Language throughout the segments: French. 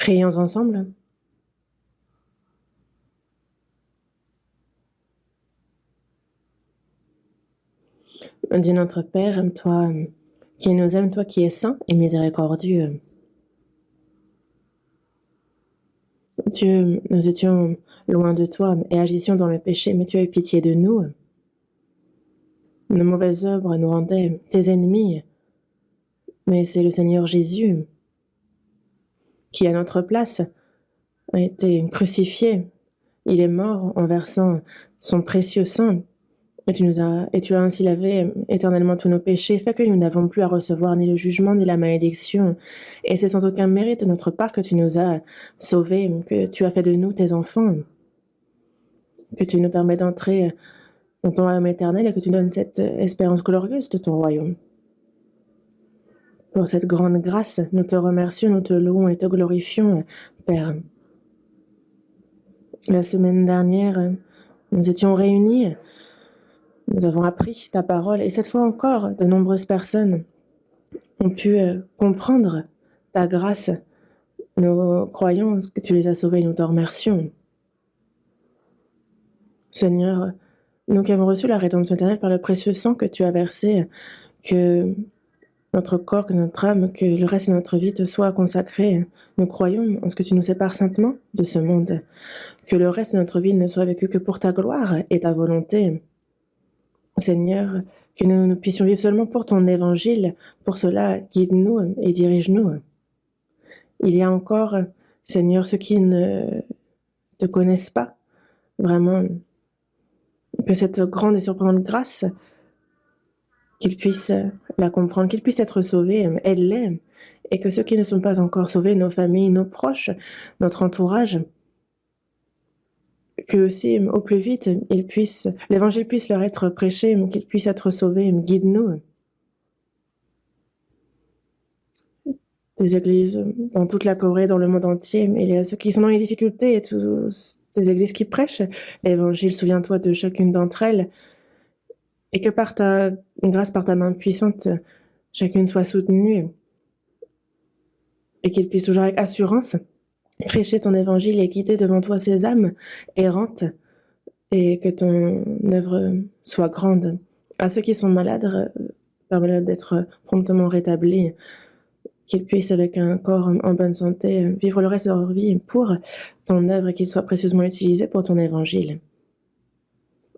Prions ensemble. Dieu notre Père, toi qui nous aimes, toi qui es saint et miséricordieux. Dieu, nous étions loin de toi et agissions dans le péché, mais tu as eu pitié de nous. Nos mauvaises œuvres nous rendaient tes ennemis, mais c'est le Seigneur Jésus qui, à notre place, a été crucifié. Il est mort en versant son précieux sang. Et tu as ainsi lavé éternellement tous nos péchés, fait que nous n'avons plus à recevoir ni le jugement ni la malédiction. Et c'est sans aucun mérite de notre part que tu nous as sauvés, que tu as fait de nous tes enfants, que tu nous permets d'entrer dans ton royaume éternel et que tu donnes cette espérance glorieuse de ton royaume. Pour cette grande grâce, nous te remercions, nous te louons et te glorifions, Père. La semaine dernière, nous étions réunis, nous avons appris ta parole et cette fois encore, de nombreuses personnes ont pu comprendre ta grâce. Nous croyons que tu les as sauvés et nous te remercions. Seigneur, nous qui avons reçu la rédemption éternelle par le précieux sang que tu as versé, que notre corps, que notre âme, que le reste de notre vie te soit consacré. Nous croyons en ce que tu nous sépares saintement de ce monde, que le reste de notre vie ne soit vécu que pour ta gloire et ta volonté. Seigneur, que nous puissions vivre seulement pour ton évangile. Pour cela, guide-nous et dirige-nous. Il y a encore, Seigneur, ceux qui ne te connaissent pas, vraiment, que cette grande et surprenante grâce, qu'ils puissent la comprendre, qu'ils puissent être sauvés, aide-les, et que ceux qui ne sont pas encore sauvés, nos familles, nos proches, notre entourage, que aussi, au plus vite, l'évangile puisse leur être prêché, qu'ils puissent être sauvés, guide-nous. Des églises dans toute la Corée, dans le monde entier, mais il y a ceux qui sont dans les difficultés et tous des églises qui prêchent l'évangile. Souviens-toi de chacune d'entre elles et que par ta grâce, par ta main puissante, chacune soit soutenue et qu'ils puissent toujours avec assurance prêcher ton évangile et guider devant toi ces âmes errantes et que ton œuvre soit grande. À ceux qui sont malades, permets-leur d'être promptement rétablis, qu'ils puissent, avec un corps en bonne santé, vivre le reste de leur vie pour ton œuvre et qu'ils soient précieusement utilisés pour ton évangile.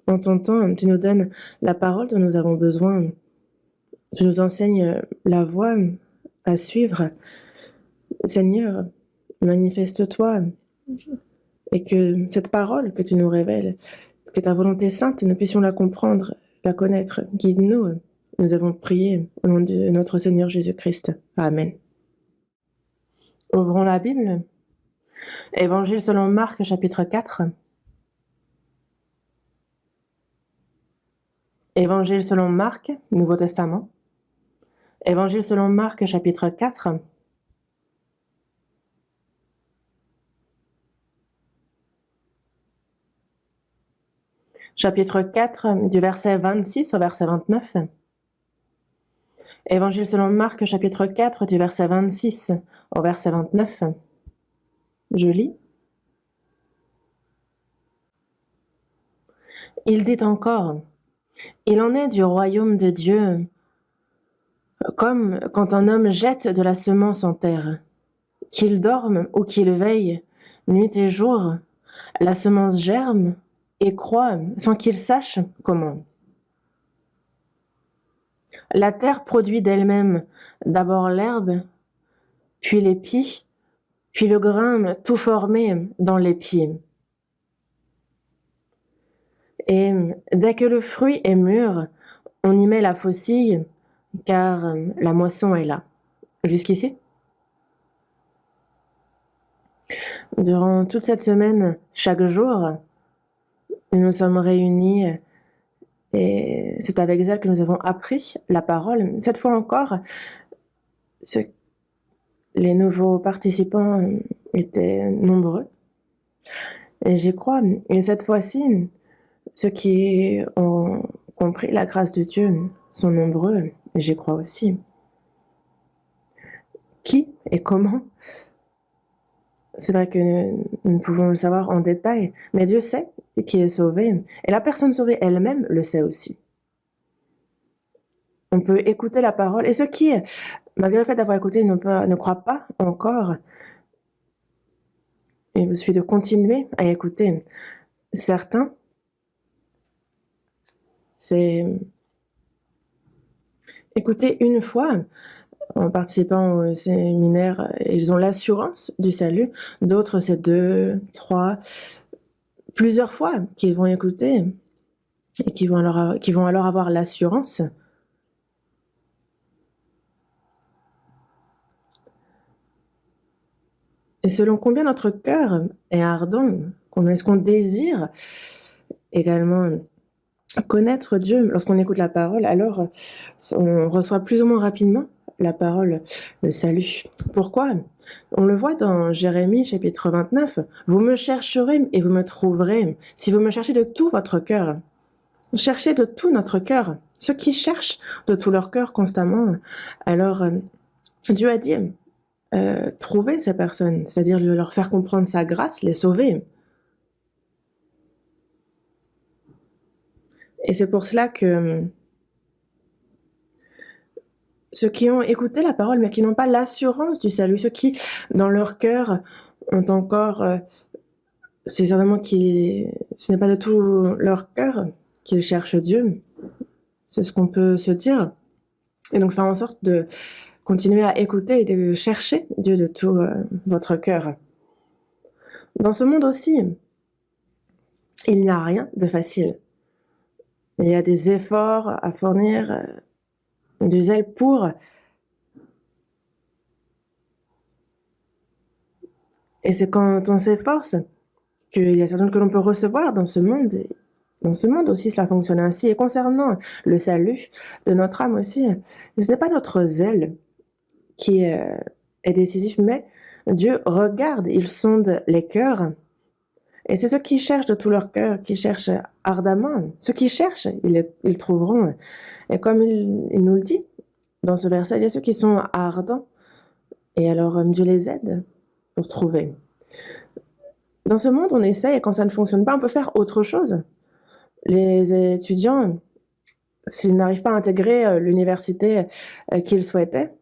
En ton temps, tu nous donnes la parole dont nous avons besoin. Tu nous enseignes la voie à suivre. Seigneur, manifeste-toi et que cette parole que tu nous révèles, que ta volonté sainte, nous puissions la comprendre, la connaître. Guide-nous. Nous avons prié au nom de notre Seigneur Jésus-Christ. Amen. Ouvrons la Bible. Évangile selon Marc, chapitre 4. Évangile selon Marc, Nouveau Testament. Évangile selon Marc, chapitre 4. Chapitre 4, du verset 26 au verset 29. Évangile selon Marc, chapitre 4, du verset 26 au verset 29. Je lis. Il dit encore, « Il en est du royaume de Dieu, comme quand un homme jette de la semence en terre. Qu'il dorme ou qu'il veille, nuit et jour, la semence germe et croît sans qu'il sache comment. La terre produit d'elle-même d'abord l'herbe, puis l'épi, puis le grain tout formé dans l'épi. Et dès que le fruit est mûr, on y met la faucille, car la moisson est là. » Jusqu'ici? Durant toute cette semaine, chaque jour, nous nous sommes réunis et c'est avec zèle que nous avons appris la parole. Cette fois encore, les nouveaux participants étaient nombreux. Et j'y crois. Et cette fois-ci, ceux qui ont compris la grâce de Dieu sont nombreux. Et j'y crois aussi. Qui et comment? C'est vrai que nous pouvons le savoir en détail, mais Dieu sait qui est sauvé, et la personne sauvée elle-même le sait aussi. On peut écouter la parole, et ceux qui, malgré le fait d'avoir écouté, ne croient pas encore, il vous suffit de continuer à écouter. Certains, c'est écouter une fois en participant au séminaire, ils ont l'assurance du salut. D'autres, c'est 2, 3, plusieurs fois qu'ils vont écouter et qui vont alors avoir l'assurance. Et selon combien notre cœur est ardent, combien est-ce qu'on désire également connaître Dieu. Lorsqu'on écoute la parole, alors on reçoit plus ou moins rapidement la parole, le salut. Pourquoi? On le voit dans Jérémie chapitre 29. Vous me chercherez et vous me trouverez si vous me cherchez de tout votre cœur. Cherchez de tout notre cœur. Ceux qui cherchent de tout leur cœur constamment, alors Dieu a dit, trouver ces personnes, c'est-à-dire leur faire comprendre sa grâce, les sauver. Et c'est pour cela que ceux qui ont écouté la parole, mais qui n'ont pas l'assurance du salut, ceux qui, dans leur cœur, ont encore, c'est certainement ce n'est pas de tout leur cœur qu'ils cherchent Dieu. C'est ce qu'on peut se dire. Et donc faire en sorte de continuer à écouter et de chercher Dieu de tout votre cœur. Dans ce monde aussi, il n'y a rien de facile. Il y a des efforts à fournir, du zèle pour. Et c'est quand on s'efforce qu'il y a certaines choses que l'on peut recevoir dans ce monde. Dans ce monde aussi, cela fonctionne ainsi. Et concernant le salut de notre âme aussi, ce n'est pas notre zèle qui est décisif, mais Dieu regarde, il sonde les cœurs. Et c'est ceux qui cherchent de tout leur cœur, qui cherchent ardemment. Ceux qui cherchent, ils trouveront. Et comme il nous le dit dans ce verset, il y a ceux qui sont ardents. Et alors Dieu les aide pour trouver. Dans ce monde, on essaie, et quand ça ne fonctionne pas, on peut faire autre chose. Les étudiants, s'ils n'arrivent pas à intégrer l'université qu'ils souhaitaient,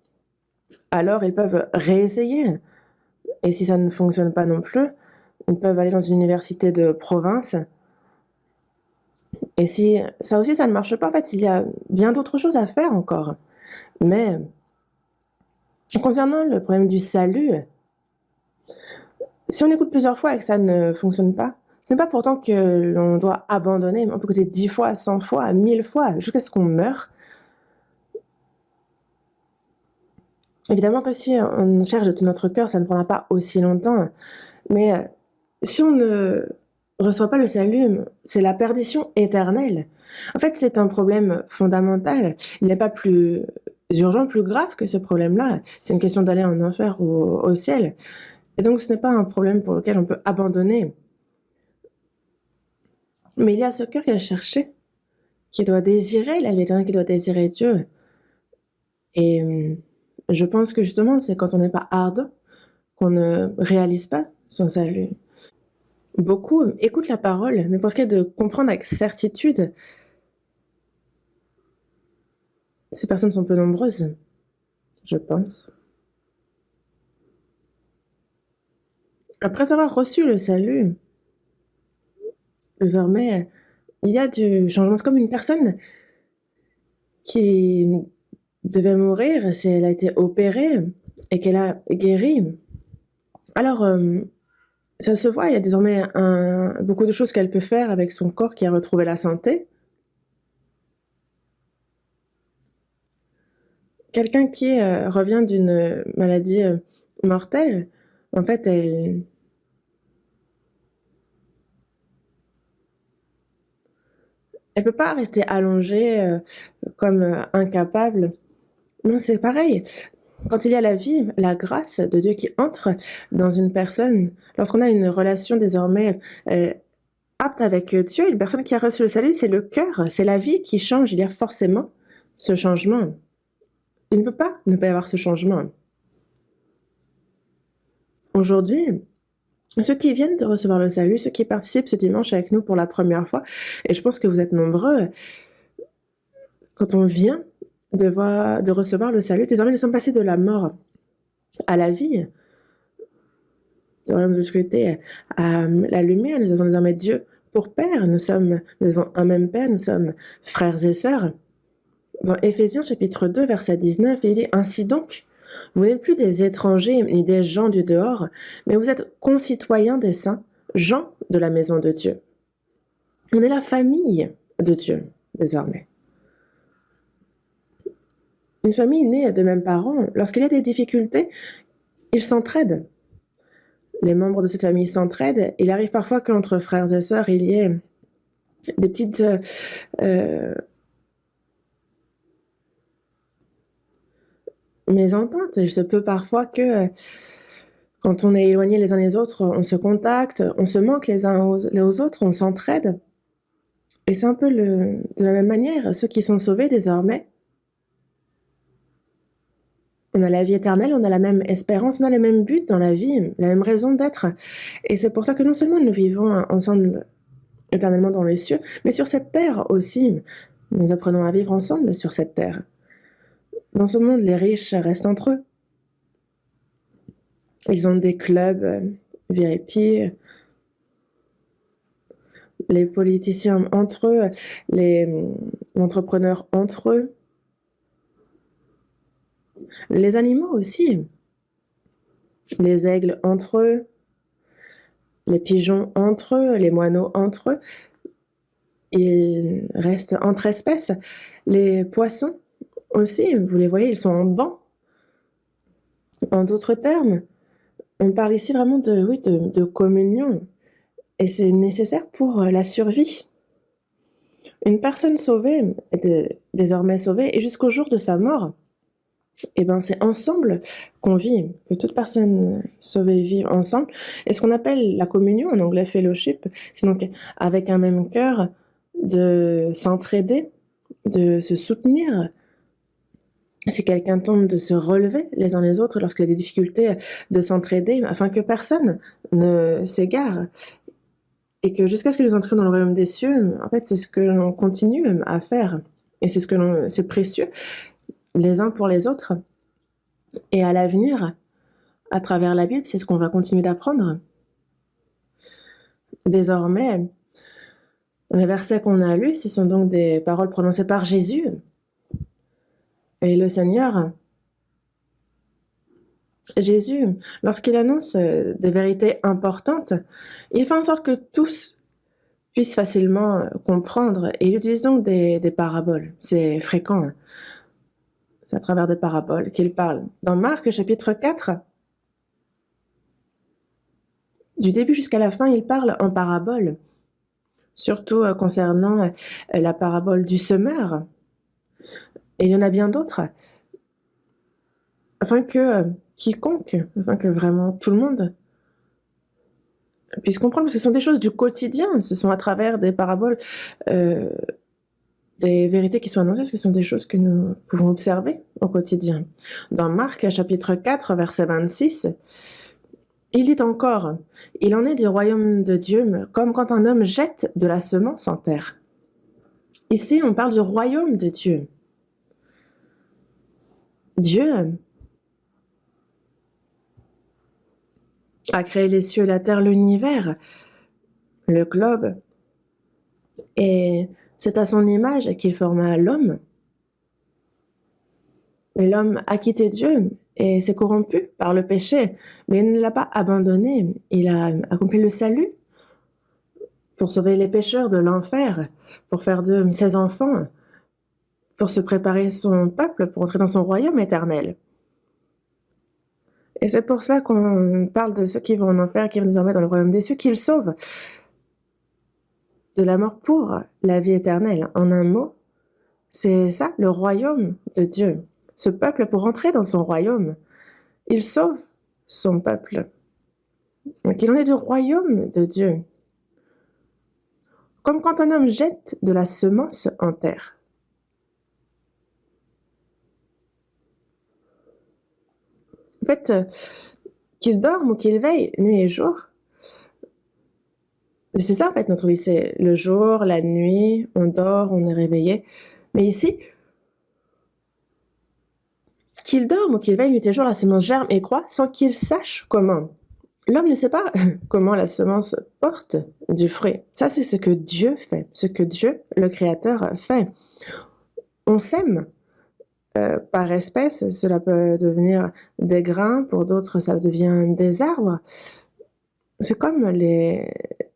alors ils peuvent réessayer. Et si ça ne fonctionne pas non plus, ils peuvent aller dans une université de province. Et si ça aussi, ça ne marche pas, en fait, il y a bien d'autres choses à faire encore. Mais concernant le problème du salut, si on écoute plusieurs fois et que ça ne fonctionne pas, ce n'est pas pourtant que l'on doit abandonner, mais on peut écouter 10 fois, 100 fois, 1000 fois, jusqu'à ce qu'on meure. Évidemment que si on cherche de tout notre cœur, ça ne prendra pas aussi longtemps. Mais si on ne reçoit pas le salut, c'est la perdition éternelle. En fait, c'est un problème fondamental. Il n'est pas plus urgent, plus grave que ce problème-là. C'est une question d'aller en enfer ou au ciel. Et donc, ce n'est pas un problème pour lequel on peut abandonner. Mais il y a ce cœur qui a cherché, qui doit désirer la vie éternelle, qui doit désirer Dieu. Et je pense que justement, c'est quand on n'est pas ardent qu'on ne réalise pas son salut. Beaucoup écoutent la parole, mais pour ce qui est de comprendre avec certitude, ces personnes sont peu nombreuses, je pense. Après avoir reçu le salut, désormais, il y a du changement. C'est comme une personne qui devait mourir si elle a été opérée et qu'elle a guéri. Alors, ça se voit, il y a désormais beaucoup de choses qu'elle peut faire avec son corps qui a retrouvé la santé. Quelqu'un qui revient d'une maladie mortelle, en fait, elle peut pas rester allongée comme incapable. Non, c'est pareil. Quand il y a la vie, la grâce de Dieu qui entre dans une personne, lorsqu'on a une relation désormais apte avec Dieu, une personne qui a reçu le salut, c'est le cœur, c'est la vie qui change. Il y a forcément ce changement. Il ne peut pas ne pas y avoir ce changement. Aujourd'hui, Ceux qui viennent de recevoir le salut, ceux qui participent ce dimanche avec nous pour la première fois, et je pense que vous êtes nombreux, quand on vient de recevoir le salut, désormais nous sommes passés de la mort à la vie, nous avons de ce côté à la lumière, nous avons désormais Dieu pour Père, nous avons un même Père, nous sommes frères et sœurs. Dans Éphésiens chapitre 2, verset 19, il dit « Ainsi donc, vous n'êtes plus des étrangers ni des gens du dehors, mais vous êtes concitoyens des saints, gens de la maison de Dieu. » On est la famille de Dieu, désormais. Une famille née de mêmes parents, lorsqu'il y a des difficultés, ils s'entraident. Les membres de cette famille s'entraident. Il arrive parfois qu'entre frères et sœurs, il y ait des petites mésententes. Il se peut parfois que quand on est éloignés les uns des autres, on se contacte, on se manque les uns aux autres, on s'entraide. Et c'est un peu de la même manière, ceux qui sont sauvés désormais, on a la vie éternelle, on a la même espérance, on a le même but dans la vie, la même raison d'être. Et c'est pour ça que non seulement nous vivons ensemble éternellement dans les cieux, mais sur cette terre aussi. Nous apprenons à vivre ensemble sur cette terre. Dans ce monde, les riches restent entre eux. Ils ont des clubs VIP, les politiciens entre eux, les entrepreneurs entre eux, les animaux aussi, les aigles entre eux, les pigeons entre eux, les moineaux entre eux. Ils restent entre espèces. Les poissons aussi, vous les voyez, ils sont en banc. En d'autres termes, on parle ici vraiment de communion. Et c'est nécessaire pour la survie. Une personne sauvée, désormais sauvée, et jusqu'au jour de sa mort, eh ben, c'est ensemble qu'on vit, que toute personne sauvée vit ensemble. Et ce qu'on appelle la communion, en anglais fellowship, c'est donc avec un même cœur de s'entraider, de se soutenir. Si quelqu'un tombe, de se relever les uns les autres lorsqu'il y a des difficultés, de s'entraider, afin que personne ne s'égare. Et que jusqu'à ce que nous entrions dans le royaume des cieux, en fait, c'est ce que l'on continue à faire. Et c'est précieux, les uns pour les autres. Et à l'avenir, à travers la Bible, c'est ce qu'on va continuer d'apprendre. Désormais, les versets qu'on a lus, ce sont donc des paroles prononcées par Jésus. Et le Seigneur, Jésus, lorsqu'il annonce des vérités importantes, il fait en sorte que tous puissent facilement comprendre. Et il utilise donc des paraboles. C'est fréquent. C'est à travers des paraboles qu'il parle. Dans Marc, chapitre 4, du début jusqu'à la fin, il parle en paraboles, surtout concernant la parabole du semeur. Et il y en a bien d'autres, afin que afin que vraiment tout le monde puisse comprendre, parce que ce sont des choses du quotidien, ce sont à travers des paraboles, des vérités qui sont annoncées, parce que ce sont des choses que nous pouvons observer au quotidien. Dans Marc, chapitre 4, verset 26, il dit encore, « Il en est du royaume de Dieu comme quand un homme jette de la semence en terre. » Ici, on parle du royaume de Dieu. Dieu a créé les cieux, la terre, l'univers, le globe, et c'est à son image qu'il forma l'homme. Mais l'homme a quitté Dieu et s'est corrompu par le péché, mais il ne l'a pas abandonné. Il a accompli le salut pour sauver les pécheurs de l'enfer, pour faire de ses enfants, pour se préparer son peuple, pour entrer dans son royaume éternel. Et c'est pour ça qu'on parle de ceux qui vont en enfer, qui vont désormais dans le royaume des cieux, qu'il sauve de la mort pour la vie éternelle. En un mot, c'est ça, le royaume de Dieu. Ce peuple, pour entrer dans son royaume, il sauve son peuple. Donc il en est du royaume de Dieu. Comme quand un homme jette de la semence en terre. En fait, qu'il dorme ou qu'il veille, nuit et jour, C'est ça en fait notre vie, c'est le jour, la nuit, on dort, on est réveillé. Mais ici, qu'il dorme ou qu'il veille nuit et jour, la semence germe et croît sans qu'il sache comment. L'homme ne sait pas comment la semence porte du fruit. Ça, c'est ce que Dieu fait, ce que Dieu, le Créateur, fait. On sème par espèce, cela peut devenir des grains, pour d'autres, ça devient des arbres. C'est comme les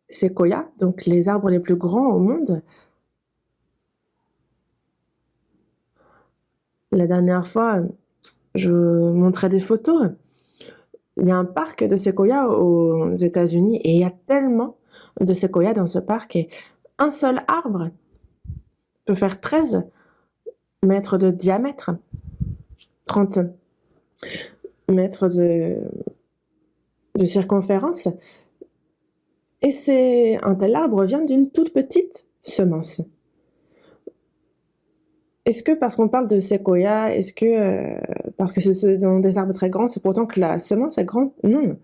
séquoias, donc les arbres les plus grands au monde. La dernière fois, je montrais des photos. Il y a un parc de séquoias aux États-Unis et il y a tellement de séquoias dans ce parc. Et un seul arbre peut faire 13 mètres de diamètre, 30 mètres de circonférence. Et un tel arbre vient d'une toute petite semence. Est-ce que parce qu'on parle de séquoia, est-ce que parce que c'est dans des arbres très grands, c'est pour autant que la semence est grande? Non.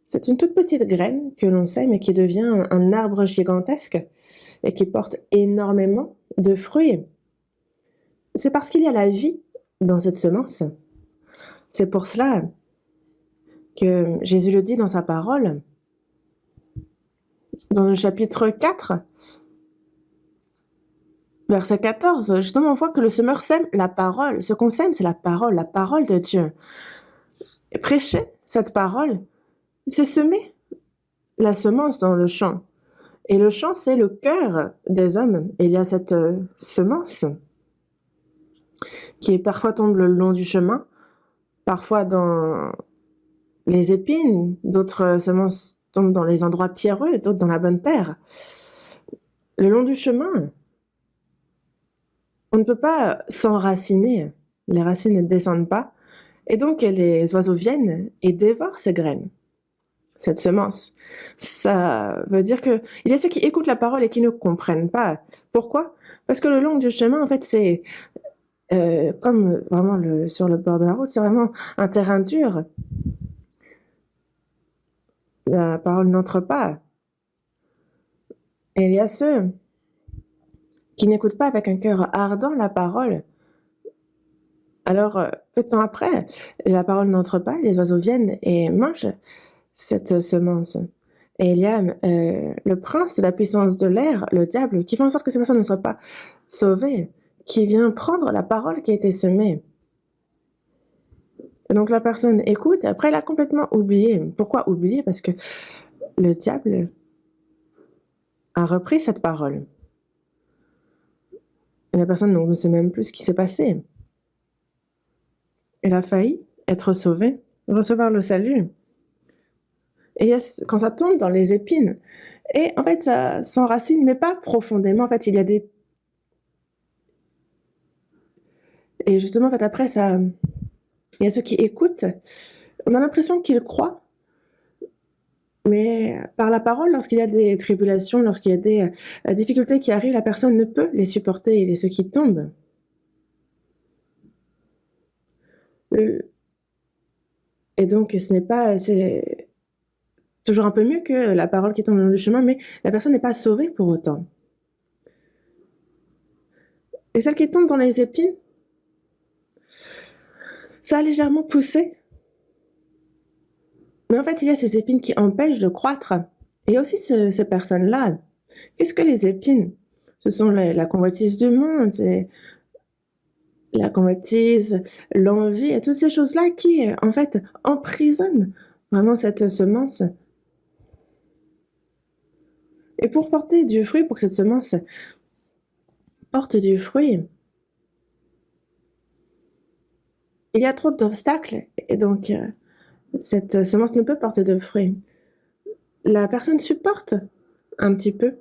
C'est une toute petite graine que l'on sème et qui devient un arbre gigantesque et qui porte énormément de fruits. C'est parce qu'il y a la vie dans cette semence. C'est pour cela que Jésus le dit dans sa parole, dans le chapitre 4, verset 14. Justement, on voit que le semeur sème la parole. Ce qu'on sème, c'est la parole de Dieu. Et prêcher cette parole, c'est semer la semence dans le champ. Et le champ, c'est le cœur des hommes. Et il y a cette semence qui parfois tombe le long du chemin, parfois dans les épines, d'autres semences tombent dans les endroits pierreux, d'autres dans la bonne terre. Le long du chemin, on ne peut pas s'enraciner. Les racines ne descendent pas. Et donc, les oiseaux viennent et dévorent ces graines, cette semence. Ça veut dire qu'il y a ceux qui écoutent la parole et qui ne comprennent pas. Pourquoi? Parce que le long du chemin, en fait, c'est comme vraiment sur le bord de la route, c'est vraiment un terrain dur. La parole n'entre pas. Et il y a ceux qui n'écoutent pas avec un cœur ardent la parole. Alors, peu de temps après, la parole n'entre pas, les oiseaux viennent et mangent cette semence. Et il y a le prince de la puissance de l'air, le diable, qui fait en sorte que ces personnes ne soient pas sauvées, qui vient prendre la parole qui a été semée. Et donc la personne écoute et après elle a complètement oublié. Pourquoi oublier? Parce que le diable a repris cette parole. Et la personne ne sait même plus ce qui s'est passé. Elle a failli être sauvée, recevoir le salut. Et quand ça tombe dans les épines, et en fait ça s'enracine, mais pas profondément. En fait, il y a des... Et justement, en fait, après, il y a ceux qui écoutent. On a l'impression qu'ils croient, mais par la parole, lorsqu'il y a des tribulations, lorsqu'il y a des difficultés qui arrivent, la personne ne peut les supporter. Il y a ceux qui tombent. Et donc, c'est toujours un peu mieux que la parole qui tombe dans le chemin, mais la personne n'est pas sauvée pour autant. Et celle qui tombe dans les épines, ça a légèrement poussé. Mais en fait, il y a ces épines qui empêchent de croître. Et il y a aussi ces personnes-là. Qu'est-ce que les épines? Ce sont la convoitise du monde, c'est la convoitise, l'envie, et toutes ces choses-là qui, en fait, emprisonnent vraiment cette semence. Et pour porter du fruit, pour que cette semence porte du fruit, il y a trop d'obstacles, et donc cette semence ne peut porter de fruits. La personne supporte un petit peu,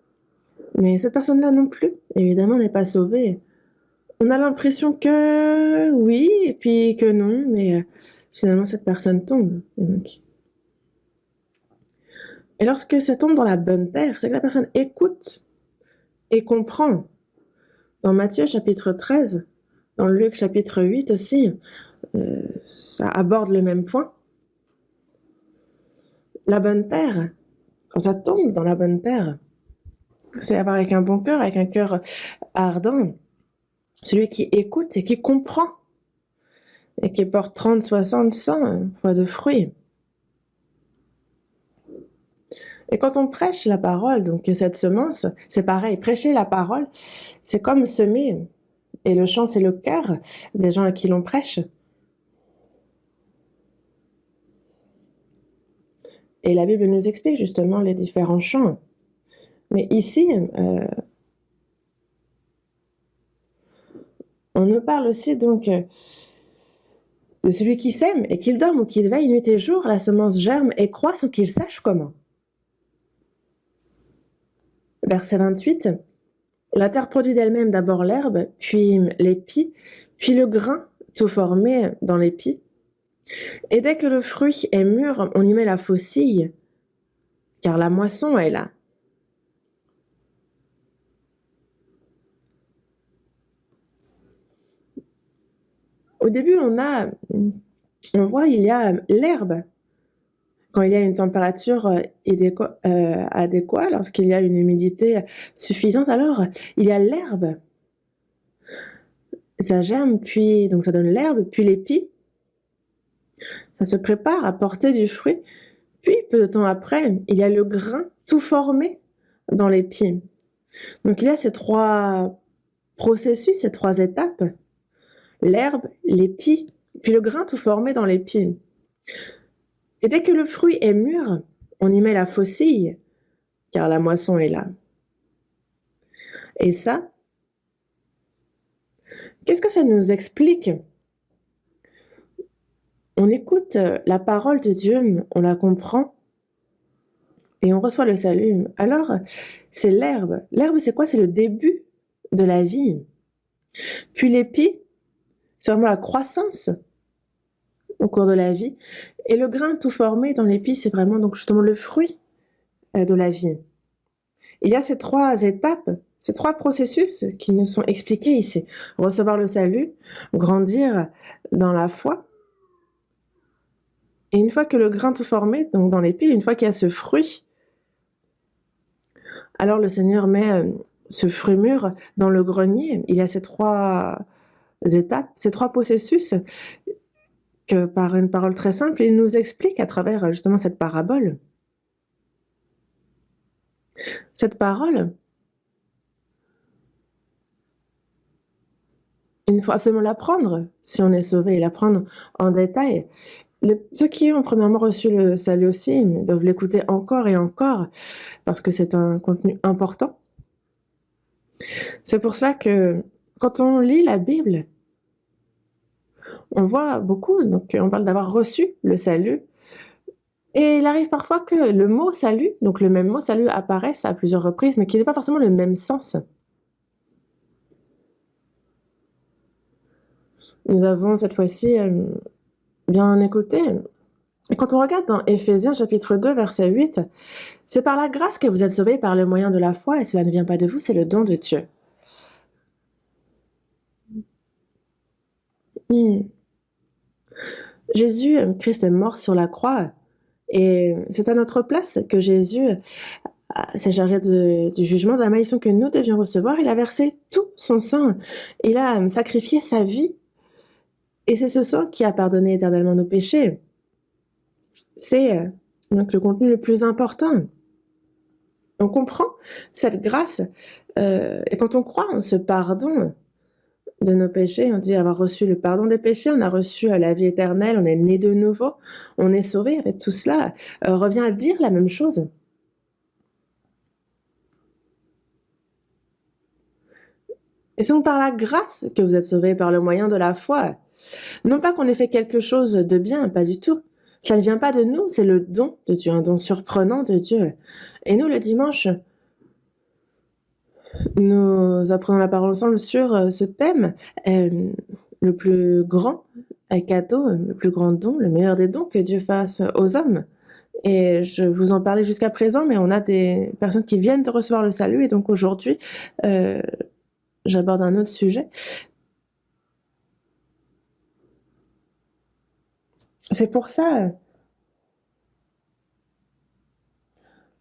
mais cette personne-là non plus, évidemment, n'est pas sauvée. On a l'impression que oui, et puis que non, mais finalement, cette personne tombe. Et lorsque ça tombe dans la bonne terre, c'est que la personne écoute et comprend. Dans Matthieu chapitre 13, dans Luc chapitre 8 aussi, ça aborde le même point. La bonne terre, quand ça tombe dans la bonne terre, c'est avoir avec un bon cœur, avec un cœur ardent, celui qui écoute et qui comprend, et qui porte 30, 60, 100 fois de fruits. Et quand on prêche la parole, donc cette semence, c'est pareil, prêcher la parole, c'est comme semer, et le champ, c'est le cœur des gens à qui l'on prêche. Et la Bible nous explique justement les différents champs. Mais ici, on nous parle aussi donc de celui qui sème et qu'il dorme ou qu'il veille nuit et jour, la semence germe et croît sans qu'il sache comment. Verset 28. La terre produit d'elle-même d'abord l'herbe, puis l'épi, puis le grain, tout formé dans l'épi. Et dès que le fruit est mûr, on y met la faucille, car la moisson est là. Au début, on voit, il y a l'herbe. Quand il y a une température adéquate, lorsqu'il y a une humidité suffisante, alors il y a l'herbe. Ça germe, puis donc ça donne l'herbe, puis l'épi. Ça se prépare à porter du fruit. Puis, peu de temps après, il y a le grain tout formé dans l'épi. Donc il y a ces trois processus, ces trois étapes. L'herbe, l'épi, puis le grain tout formé dans l'épi. Et dès que le fruit est mûr, on y met la faucille, car la moisson est là. Et ça, qu'est-ce que ça nous explique? On écoute la parole de Dieu, on la comprend, et on reçoit le salut. Alors, c'est l'herbe. L'herbe, c'est quoi? C'est le début de la vie. Puis l'épi, c'est vraiment la croissance au cours de la vie. Et le grain tout formé dans l'épi, c'est vraiment donc justement le fruit de la vie. Il y a ces trois étapes, ces trois processus qui nous sont expliqués ici. Recevoir le salut, grandir dans la foi. Et une fois que le grain tout formé, donc dans l'épi, une fois qu'il y a ce fruit, alors le Seigneur met ce fruit mûr dans le grenier. Il y a ces trois étapes, ces trois processus que par une parole très simple, il nous explique à travers justement cette parabole. Cette parole, il faut absolument l'apprendre si on est sauvé, l'apprendre en détail. Ceux qui ont premièrement reçu le salut aussi doivent l'écouter encore et encore parce que c'est un contenu important. C'est pour cela que quand on lit la Bible, on voit beaucoup, donc on parle d'avoir reçu le salut. Et il arrive parfois que le mot salut, donc le même mot salut apparaisse à plusieurs reprises, mais qui n'ait pas forcément le même sens. Nous avons cette fois-ci bien écouté. Et quand on regarde dans Éphésiens chapitre 2, verset 8, c'est par la grâce que vous êtes sauvés par le moyen de la foi, et cela ne vient pas de vous, c'est le don de Dieu. Jésus, Christ est mort sur la croix, et c'est à notre place que Jésus s'est chargé du jugement, de la malédiction que nous devions recevoir. Il a versé tout son sang, il a sacrifié sa vie, et c'est ce sang qui a pardonné éternellement nos péchés. C'est donc le contenu le plus important. On comprend cette grâce, et quand on croit en ce pardon de nos péchés, on dit avoir reçu le pardon des péchés, on a reçu la vie éternelle, on est né de nouveau, on est sauvé. Avec tout cela, revient à dire la même chose. Et c'est donc par la grâce que vous êtes sauvés, par le moyen de la foi. Non pas qu'on ait fait quelque chose de bien, pas du tout. Ça ne vient pas de nous, c'est le don de Dieu, un don surprenant de Dieu. Et nous, le dimanche, nous apprenons la parole ensemble sur ce thème, le plus grand cadeau, le plus grand don, le meilleur des dons que Dieu fasse aux hommes. Et je vous en parlais jusqu'à présent, mais on a des personnes qui viennent de recevoir le salut, et donc aujourd'hui, j'aborde un autre sujet. C'est pour ça,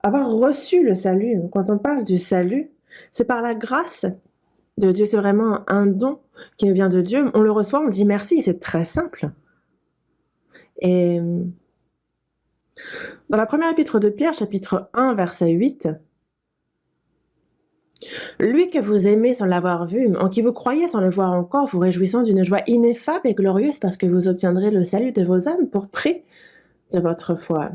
avoir reçu le salut. Quand on parle du salut, c'est par la grâce de Dieu, c'est vraiment un don qui nous vient de Dieu. On le reçoit, on dit merci, c'est très simple. Et dans la première épître de Pierre, chapitre 1, verset 8, lui que vous aimez sans l'avoir vu, en qui vous croyez sans le voir encore, vous réjouissant d'une joie ineffable et glorieuse parce que vous obtiendrez le salut de vos âmes pour prix de votre foi.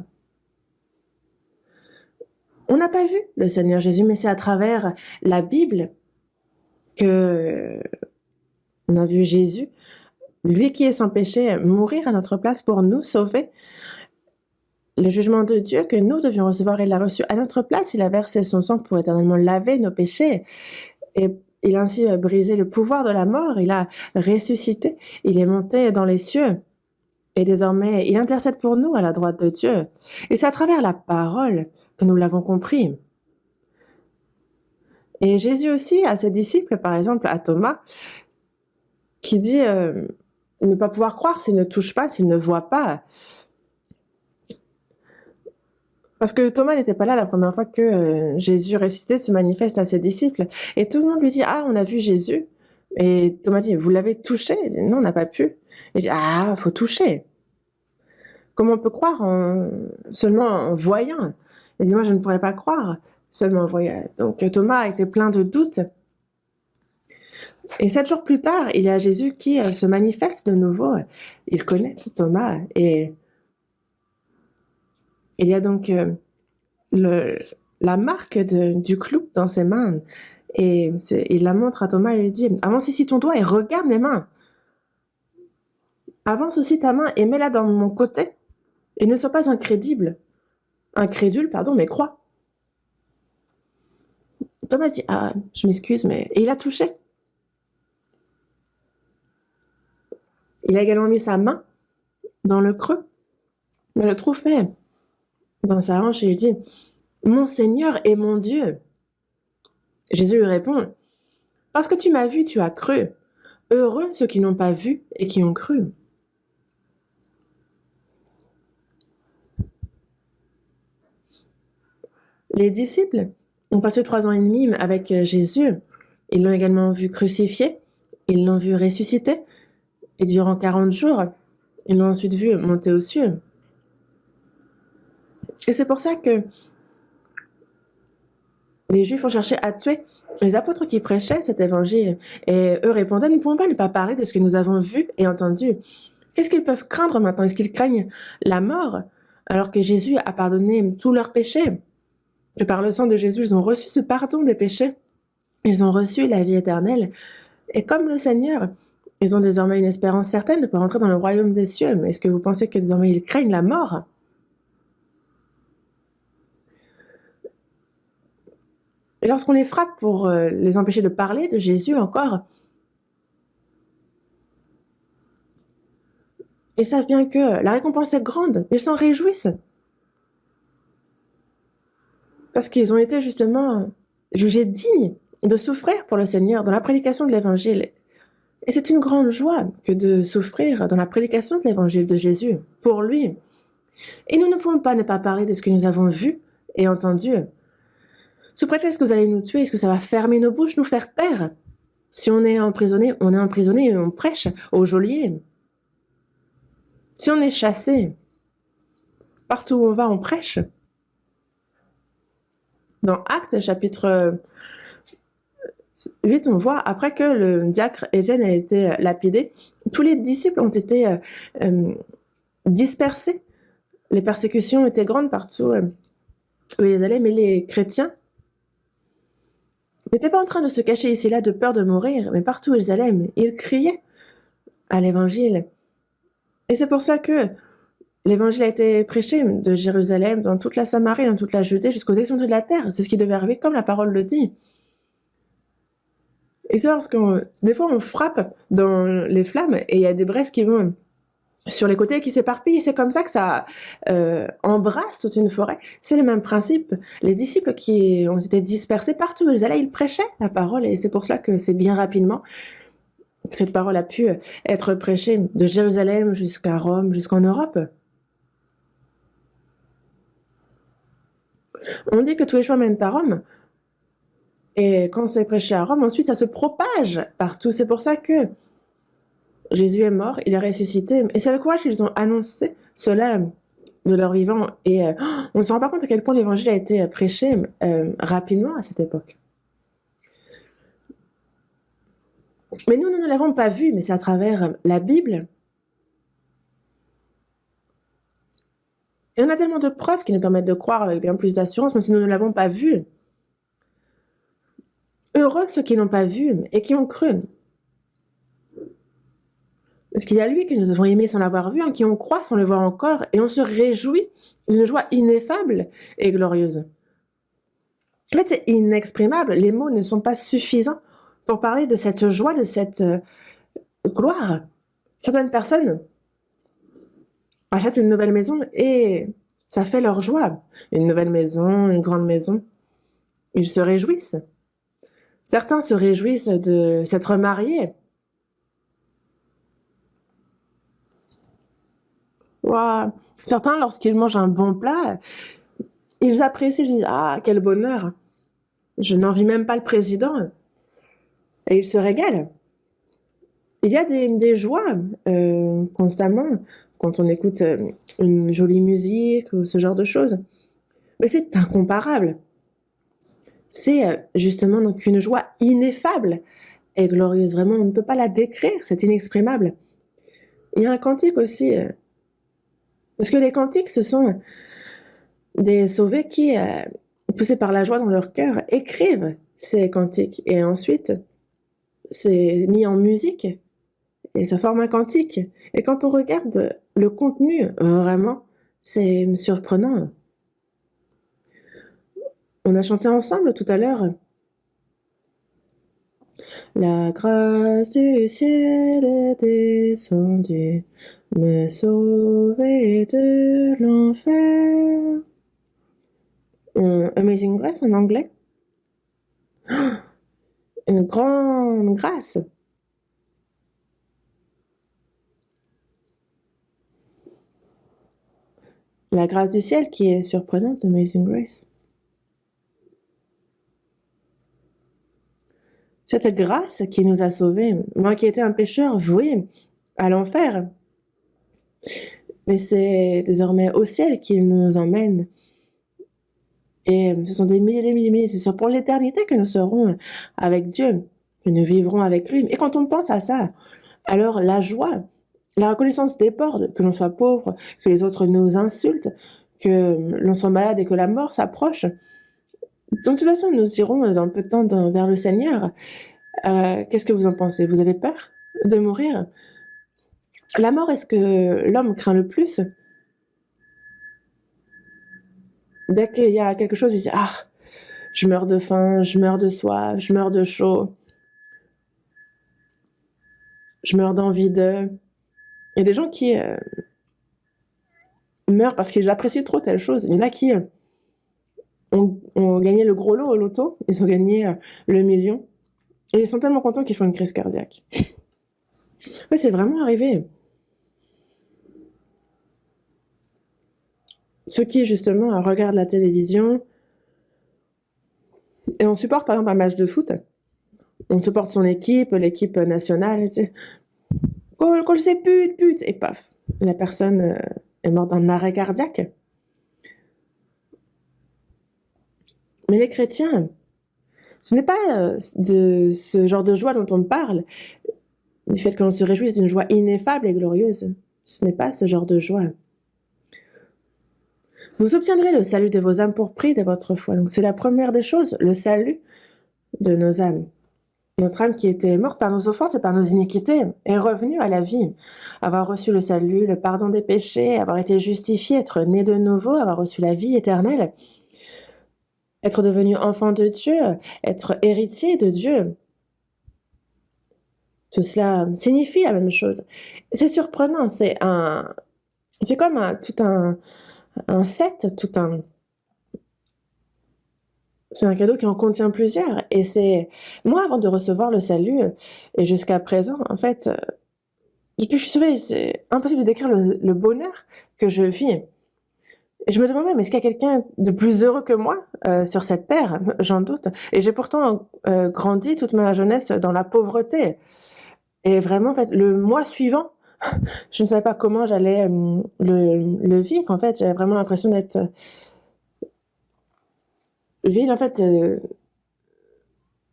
On n'a pas vu le Seigneur Jésus, mais c'est à travers la Bible que on a vu Jésus, lui qui est sans péché, mourir à notre place pour nous sauver. Le jugement de Dieu que nous devions recevoir, il l'a reçu à notre place. Il a versé son sang pour éternellement laver nos péchés. Et il a ainsi brisé le pouvoir de la mort. Il a ressuscité. Il est monté dans les cieux. Et désormais, il intercède pour nous à la droite de Dieu. Et c'est à travers la parole que nous l'avons compris. Et Jésus aussi, à ses disciples, par exemple à Thomas, qui dit ne pas pouvoir croire s'il ne touche pas, s'il ne voit pas. Parce que Thomas n'était pas là la première fois que Jésus ressuscité se manifeste à ses disciples. Et tout le monde lui dit, ah, on a vu Jésus. Et Thomas dit, vous l'avez touché? Il dit, non, on n'a pas pu. Il dit, ah, faut toucher. Comment on peut croire seulement en voyant? Il dit, moi, je ne pourrais pas croire seulement en voyant. Donc Thomas était plein de doutes. Et 7 jours plus tard, il y a Jésus qui se manifeste de nouveau. Il connaît Thomas. Et il y a donc la marque du clou dans ses mains. Et il la montre à Thomas et lui dit, avance ici ton doigt et regarde mes mains. Avance aussi ta main et mets-la dans mon côté. Et ne sois pas incrédule, mais crois. Thomas dit, ah, je m'excuse, mais... Et il a touché. Il a également mis sa main dans le creux, mais le trou fait dans sa hanche et il dit, mon Seigneur et mon Dieu. Jésus lui répond, parce que tu m'as vu, tu as cru. Heureux ceux qui n'ont pas vu et qui ont cru. Les disciples ont passé 3 ans et demi avec Jésus. Ils l'ont également vu crucifié, ils l'ont vu ressuscité, et durant 40 jours, ils l'ont ensuite vu monter aux cieux. Et c'est pour ça que les Juifs ont cherché à tuer les apôtres qui prêchaient cet évangile. Et eux répondaient, nous ne pouvons pas ne pas parler de ce que nous avons vu et entendu. Qu'est-ce qu'ils peuvent craindre maintenant? Est-ce qu'ils craignent la mort alors que Jésus a pardonné tous leurs péchés? Que par le sang de Jésus, ils ont reçu ce pardon des péchés. Ils ont reçu la vie éternelle. Et comme le Seigneur, ils ont désormais une espérance certaine de pouvoir entrer dans le royaume des cieux. Mais est-ce que vous pensez que désormais ils craignent la mort? Et lorsqu'on les frappe pour les empêcher de parler de Jésus encore, ils savent bien que la récompense est grande. Ils s'en réjouissent. Parce qu'ils ont été justement jugés dignes de souffrir pour le Seigneur dans la prédication de l'Évangile. Et c'est une grande joie que de souffrir dans la prédication de l'Évangile de Jésus, pour lui. Et nous ne pouvons pas ne pas parler de ce que nous avons vu et entendu. Sous prétexte que vous allez nous tuer, est-ce que ça va fermer nos bouches, nous faire taire? Si on est emprisonné et on prêche au geôlier. Si on est chassé, partout où on va, on prêche. Dans Actes, chapitre 8, on voit, après que le diacre Étienne a été lapidé, tous les disciples ont été dispersés. Les persécutions étaient grandes partout où ils allaient, mais les chrétiens n'étaient pas en train de se cacher ici là de peur de mourir, mais partout où ils allaient, ils criaient à l'évangile. Et c'est pour ça que l'évangile a été prêché de Jérusalem, dans toute la Samarie, dans toute la Judée, jusqu'aux extrémités de la terre. C'est ce qui devait arriver, comme la parole le dit. Et c'est parce que des fois on frappe dans les flammes et il y a des braises qui vont sur les côtés qui s'éparpillent. C'est comme ça que ça embrasse toute une forêt. C'est le même principe. Les disciples qui ont été dispersés partout où ils allaient, ils prêchaient la parole. Et c'est pour cela que c'est bien rapidement que cette parole a pu être prêchée de Jérusalem jusqu'à Rome, jusqu'en Europe. On dit que tous les chemins mènent à Rome, et quand c'est prêché à Rome, ensuite ça se propage partout. C'est pour ça que Jésus est mort, il est ressuscité, et c'est le courage qu'ils ont annoncé cela de leur vivant. Et on ne se rend pas compte à quel point l'évangile a été prêché rapidement à cette époque. Mais nous ne l'avons pas vu, mais c'est à travers la Bible. Et on a tellement de preuves qui nous permettent de croire avec bien plus d'assurance, même si nous ne l'avons pas vu. Heureux ceux qui n'ont pas vu et qui ont cru. Parce qu'il y a lui que nous avons aimé sans l'avoir vu, en qui on croit sans le voir encore, et on se réjouit d'une joie ineffable et glorieuse. En fait, c'est inexprimable. Les mots ne sont pas suffisants pour parler de cette joie, de cette gloire. Certaines personnes achètent une nouvelle maison et ça fait leur joie. Une nouvelle maison, une grande maison. Ils se réjouissent. Certains se réjouissent de s'être mariés. Wow. Certains, lorsqu'ils mangent un bon plat, ils apprécient, je dis, ah, quel bonheur. Je n'envie même pas le président. Et ils se régalent. Il y a des joies constamment quand on écoute une jolie musique ou ce genre de choses. Mais c'est incomparable. C'est justement donc une joie ineffable et glorieuse. Vraiment, on ne peut pas la décrire, c'est inexprimable. Il y a un cantique aussi, parce que les cantiques, ce sont des sauvés qui, poussés par la joie dans leur cœur, écrivent ces cantiques. Et ensuite, c'est mis en musique et ça forme un cantique. Et quand on regarde le contenu, vraiment, c'est surprenant. On a chanté ensemble tout à l'heure. La grâce du ciel est descendue, me sauver de l'enfer. Amazing Grace en anglais. Une grande grâce. La grâce du ciel qui est surprenante, Amazing Grace. Cette grâce qui nous a sauvés, moi qui étais un pécheur voué à l'enfer, mais c'est désormais au ciel qu'il nous emmène. Et ce sont des milliers, des milliers, des milliers. C'est pour l'éternité que nous serons avec Dieu, que nous vivrons avec lui. Et quand on pense à ça, alors la joie, la reconnaissance déborde, que l'on soit pauvre, que les autres nous insultent, que l'on soit malade et que la mort s'approche. De toute façon, nous irons dans peu de temps vers le Seigneur. Qu'est-ce que vous en pensez? Vous avez peur de mourir? La mort, est-ce que l'homme craint le plus? Dès qu'il y a quelque chose, il dit « Ah, je meurs de faim, je meurs de soif, je meurs de chaud, je meurs d'envie de... » Il y a des gens qui meurent parce qu'ils apprécient trop telle chose. Il y en a qui ont gagné le gros lot au loto, ils ont gagné le million, et ils sont tellement contents qu'ils font une crise cardiaque. Ouais, c'est vraiment arrivé. Ceux qui, justement, regardent la télévision, et on supporte, par exemple, un match de foot, on supporte son équipe, l'équipe nationale, tu sais, Col c'est pute, et paf, la personne est morte d'un arrêt cardiaque. Mais les chrétiens, ce n'est pas de ce genre de joie dont on parle, du fait que l'on se réjouisse d'une joie ineffable et glorieuse. Ce n'est pas ce genre de joie. Vous obtiendrez le salut de vos âmes pour prix de votre foi. Donc c'est la première des choses, le salut de nos âmes. Notre âme qui était morte par nos offenses et par nos iniquités est revenue à la vie. Avoir reçu le salut, le pardon des péchés, avoir été justifié, être né de nouveau, avoir reçu la vie éternelle, être devenu enfant de Dieu, être héritier de Dieu. Tout cela signifie la même chose. C'est surprenant, c'est comme un set, c'est un cadeau qui en contient plusieurs. Et c'est moi, avant de recevoir le salut, et jusqu'à présent, en fait, depuis que je suis sauvée, c'est impossible de décrire le bonheur que je vis. Et je me demandais: «Mais est-ce qu'il y a quelqu'un de plus heureux que moi, sur cette terre?» J'en doute et j'ai pourtant, grandi toute ma jeunesse dans la pauvreté et vraiment, en fait, le mois suivant, je ne savais pas comment j'allais, le vivre, en fait. J'avais vraiment l'impression d'être, vide, en fait,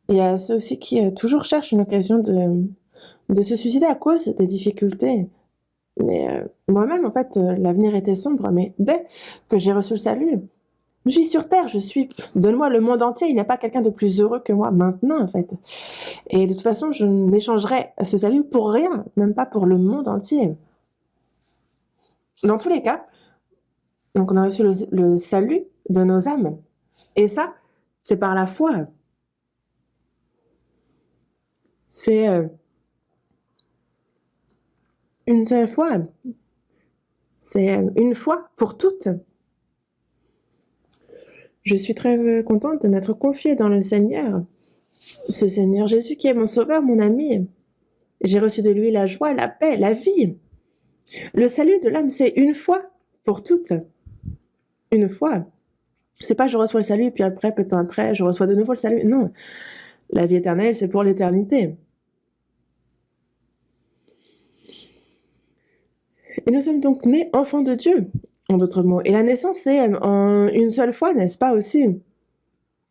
il y a ceux aussi qui, toujours cherchent une occasion de se suicider à cause des difficultés. Mais, moi-même, en fait, l'avenir était sombre, mais dès que j'ai reçu le salut, je suis sur terre, je suis donne-moi le monde entier, il n'y a pas quelqu'un de plus heureux que moi maintenant, en fait. Et de toute façon, je n'échangerai ce salut pour rien, même pas pour le monde entier. Dans tous les cas, donc on a reçu le salut de nos âmes et ça, c'est par la foi. C'est, une seule fois, c'est, une fois pour toutes. Je suis très, contente de m'être confiée dans le Seigneur, ce Seigneur Jésus qui est mon sauveur, mon ami. J'ai reçu de lui la joie, la paix, la vie. Le salut de l'âme, c'est une fois pour toutes. Une fois. C'est pas je reçois le salut, puis après, peu de temps après, je reçois de nouveau le salut. Non. La vie éternelle, c'est pour l'éternité. Et nous sommes donc nés enfants de Dieu, en d'autres mots. Et la naissance, c'est en une seule fois, n'est-ce pas aussi?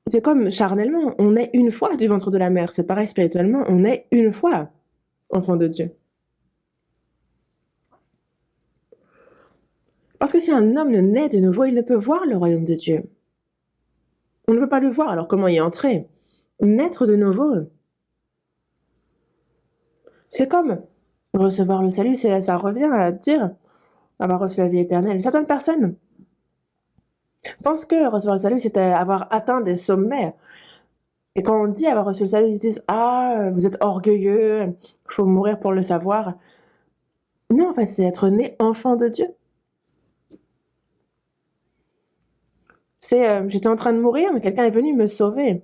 C'est comme charnellement, on est une fois du ventre de la mère. C'est pareil spirituellement, on est une fois enfant de Dieu. Parce que si un homme ne naît de nouveau, il ne peut voir le royaume de Dieu. On ne peut pas le voir, alors comment y entrer? Naître de nouveau, c'est comme recevoir le salut, ça revient à dire avoir reçu la vie éternelle. Certaines personnes pensent que recevoir le salut, c'est avoir atteint des sommets. Et quand on dit avoir reçu le salut, ils se disent: «Ah, vous êtes orgueilleux, il faut mourir pour le savoir». Non, en fait, c'est être né enfant de Dieu. C'est, j'étais en train de mourir, mais quelqu'un est venu me sauver.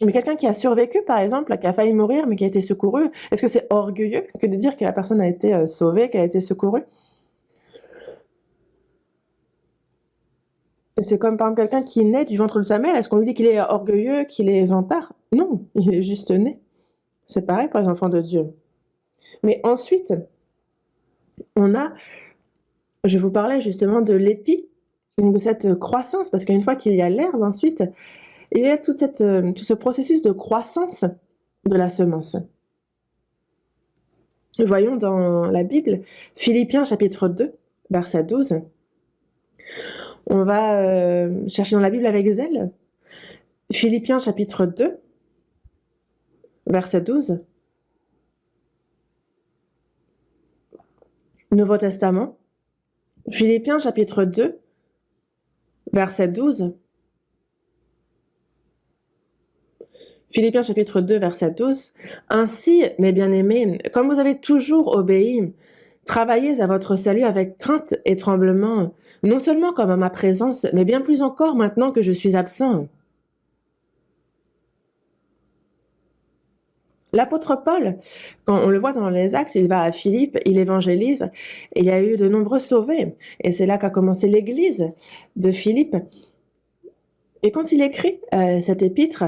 Mais quelqu'un qui a survécu, par exemple, qui a failli mourir, mais qui a été secouru, est-ce que c'est orgueilleux que de dire que la personne a été, sauvée, qu'elle a été secourue? C'est comme, par exemple, quelqu'un qui naît du ventre de sa mère, est-ce qu'on lui dit qu'il est orgueilleux, qu'il est vantard? Non, il est juste né. C'est pareil pour les enfants de Dieu. Mais ensuite, on a je vous parlais justement de l'épi, donc de cette, croissance, parce qu'une fois qu'il y a l'herbe ensuite, il y a toute cette, tout ce processus de croissance de la semence. Voyons dans la Bible, Philippiens chapitre 2, verset 12. On va, chercher dans la Bible avec zèle. Philippiens chapitre 2, verset 12. Nouveau Testament. Philippiens chapitre 2, verset 12. Philippiens chapitre 2, verset 12. Ainsi, mes bien-aimés, comme vous avez toujours obéi, travaillez à votre salut avec crainte et tremblement, non seulement comme à ma présence, mais bien plus encore maintenant que je suis absent. L'apôtre Paul, quand on le voit dans les Actes, il va à Philippe, il évangélise, et il y a eu de nombreux sauvés. Et c'est là qu'a commencé l'église de Philippe. Et quand il écrit cet épître,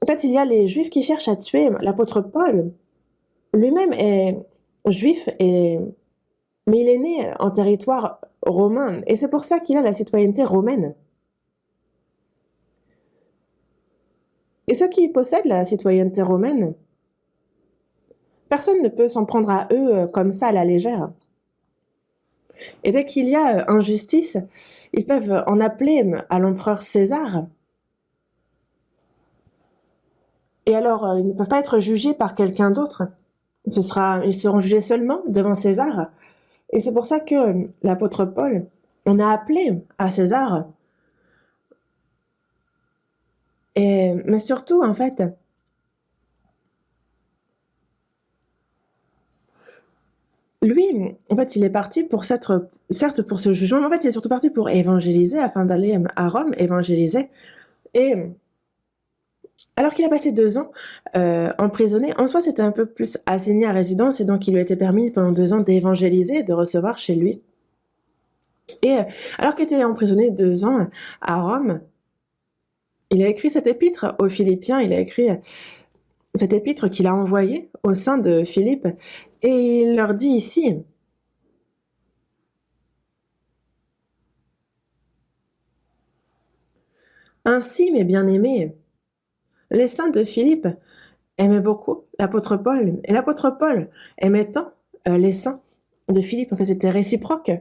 en fait, il y a les Juifs qui cherchent à tuer l'apôtre Paul. Lui-même est juif, mais il est né en territoire romain. Et c'est pour ça qu'il a la citoyenneté romaine. Et ceux qui possèdent la citoyenneté romaine, personne ne peut s'en prendre à eux comme ça à la légère. Et dès qu'il y a injustice, ils peuvent en appeler à l'empereur César. Et alors, ils ne peuvent pas être jugés par quelqu'un d'autre. Ils seront jugés seulement devant César. Et c'est pour ça que l'apôtre Paul, on a appelé à César. Mais surtout, en fait, lui, en fait, il est parti pour s'être, certes pour ce jugement, mais en fait, il est surtout parti pour évangéliser, afin d'aller à Rome, évangéliser, et Alors qu'il a passé 2 ans, emprisonné, en soi, c'était un peu plus assigné à résidence et donc il lui a été permis pendant 2 ans d'évangéliser et de recevoir chez lui et alors qu'il était emprisonné 2 ans à Rome, il a écrit cette épître aux Philippiens, il a écrit, cette épître qu'il a envoyée au sein de Philippe et il leur dit ici: «Ainsi, mes bien-aimés, les saints de Philippe aimaient beaucoup l'apôtre Paul et l'apôtre Paul aimait tant, les saints de Philippe». En fait, c'était réciproque.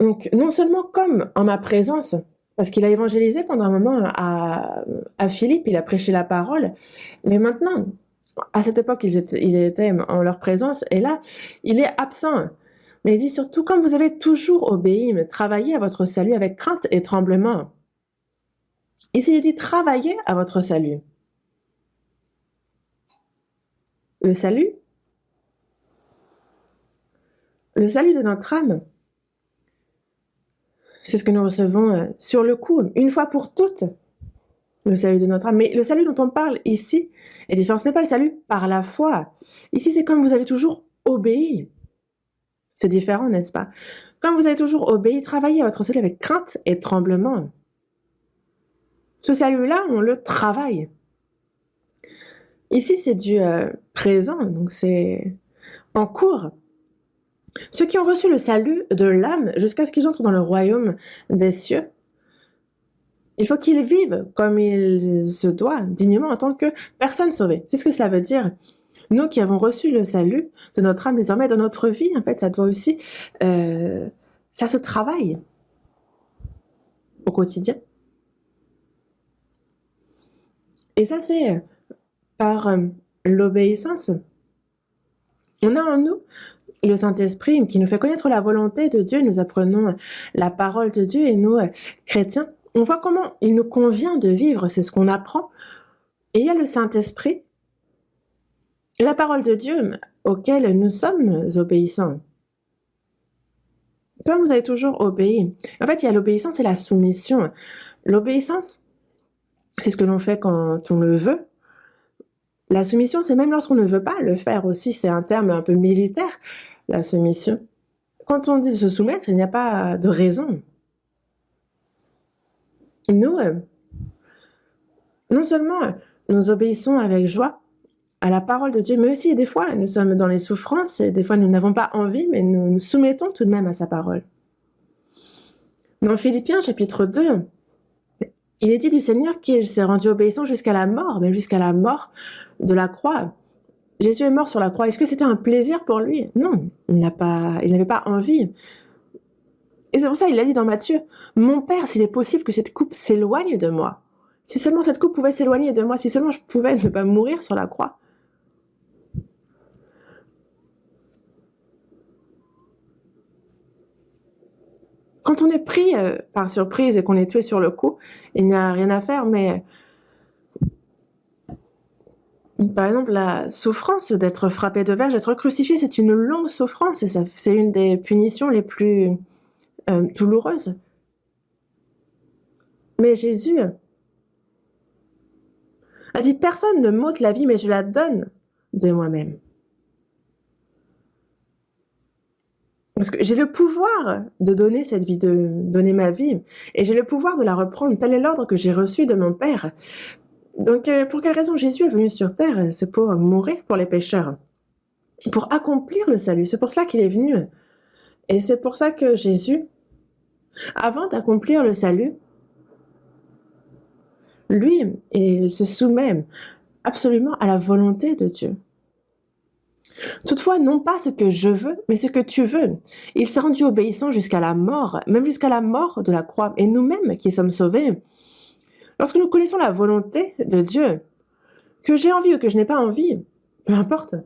Donc non seulement comme en ma présence, parce qu'il a évangélisé pendant un moment à Philippe, il a prêché la parole, mais maintenant, à cette époque, il était en leur présence et là, il est absent. Mais il dit surtout: «Comme vous avez toujours obéi, mais travaillez à votre salut avec crainte et tremblement». Ici, il dit: «Travaillez à votre salut». Le salut, le salut de notre âme, c'est ce que nous recevons, sur le coup, une fois pour toutes. Le salut de notre âme. Mais le salut dont on parle ici est différent. Ce n'est pas le salut par la foi. Ici, c'est comme vous avez toujours obéi. C'est différent, n'est-ce pas? Comme vous avez toujours obéi, travaillez à votre salut avec crainte et tremblement. Ce salut-là, on le travaille. Ici, c'est du présent, donc c'est en cours. Ceux qui ont reçu le salut de l'âme jusqu'à ce qu'ils entrent dans le royaume des cieux, il faut qu'ils vivent comme il se doit, dignement, en tant que personnes sauvées. C'est ce que cela veut dire. Nous qui avons reçu le salut de notre âme désormais dans notre vie, en fait, ça doit aussi, ça se travaille au quotidien. Et ça, c'est par l'obéissance. On a en nous le Saint-Esprit qui nous fait connaître la volonté de Dieu. Nous apprenons la parole de Dieu et nous, chrétiens, on voit comment il nous convient de vivre. C'est ce qu'on apprend. Et il y a le Saint-Esprit, la parole de Dieu auquel nous sommes obéissants. Comme vous avez toujours obéi. En fait, il y a l'obéissance et la soumission. L'obéissance, c'est ce que l'on fait quand on le veut. La soumission, c'est même lorsqu'on ne veut pas le faire aussi. C'est un terme un peu militaire, la soumission. Quand on dit de se soumettre, il n'y a pas de raison. Nous, non seulement nous obéissons avec joie à la parole de Dieu, mais aussi des fois nous sommes dans les souffrances et des fois nous n'avons pas envie, mais nous nous soumettons tout de même à sa parole. Dans Philippiens chapitre 2, il est dit du Seigneur qu'il s'est rendu obéissant jusqu'à la mort, même jusqu'à la mort de la croix. Jésus est mort sur la croix. Est-ce que c'était un plaisir pour lui? Non, il n'avait pas envie. Et c'est pour ça qu'il a dit dans Matthieu: «Mon Père, s'il est possible que cette coupe s'éloigne de moi. Si seulement cette coupe pouvait s'éloigner de moi, si seulement je pouvais ne pas mourir sur la croix». Quand on est pris par surprise et qu'on est tué sur le coup, il n'y a rien à faire, mais par exemple, la souffrance d'être frappé de verge, d'être crucifié, c'est une longue souffrance et c'est une des punitions les plus douloureuses. Mais Jésus a dit: «Personne ne m'ôte la vie, mais je la donne de moi-même». Parce que j'ai le pouvoir de donner cette vie, de donner ma vie et j'ai le pouvoir de la reprendre. Tel est l'ordre que j'ai reçu de mon Père. Donc pour quelle raison Jésus est venu sur terre? C'est pour mourir pour les pécheurs, pour accomplir le salut. C'est pour cela qu'il est venu et c'est pour ça que Jésus, avant d'accomplir le salut, lui, il se soumet absolument à la volonté de Dieu. Toutefois, non pas ce que je veux, mais ce que tu veux. Il s'est rendu obéissant jusqu'à la mort, même jusqu'à la mort de la croix. Et nous-mêmes qui sommes sauvés, lorsque nous connaissons la volonté de Dieu, que j'ai envie ou que je n'ai pas envie, peu importe.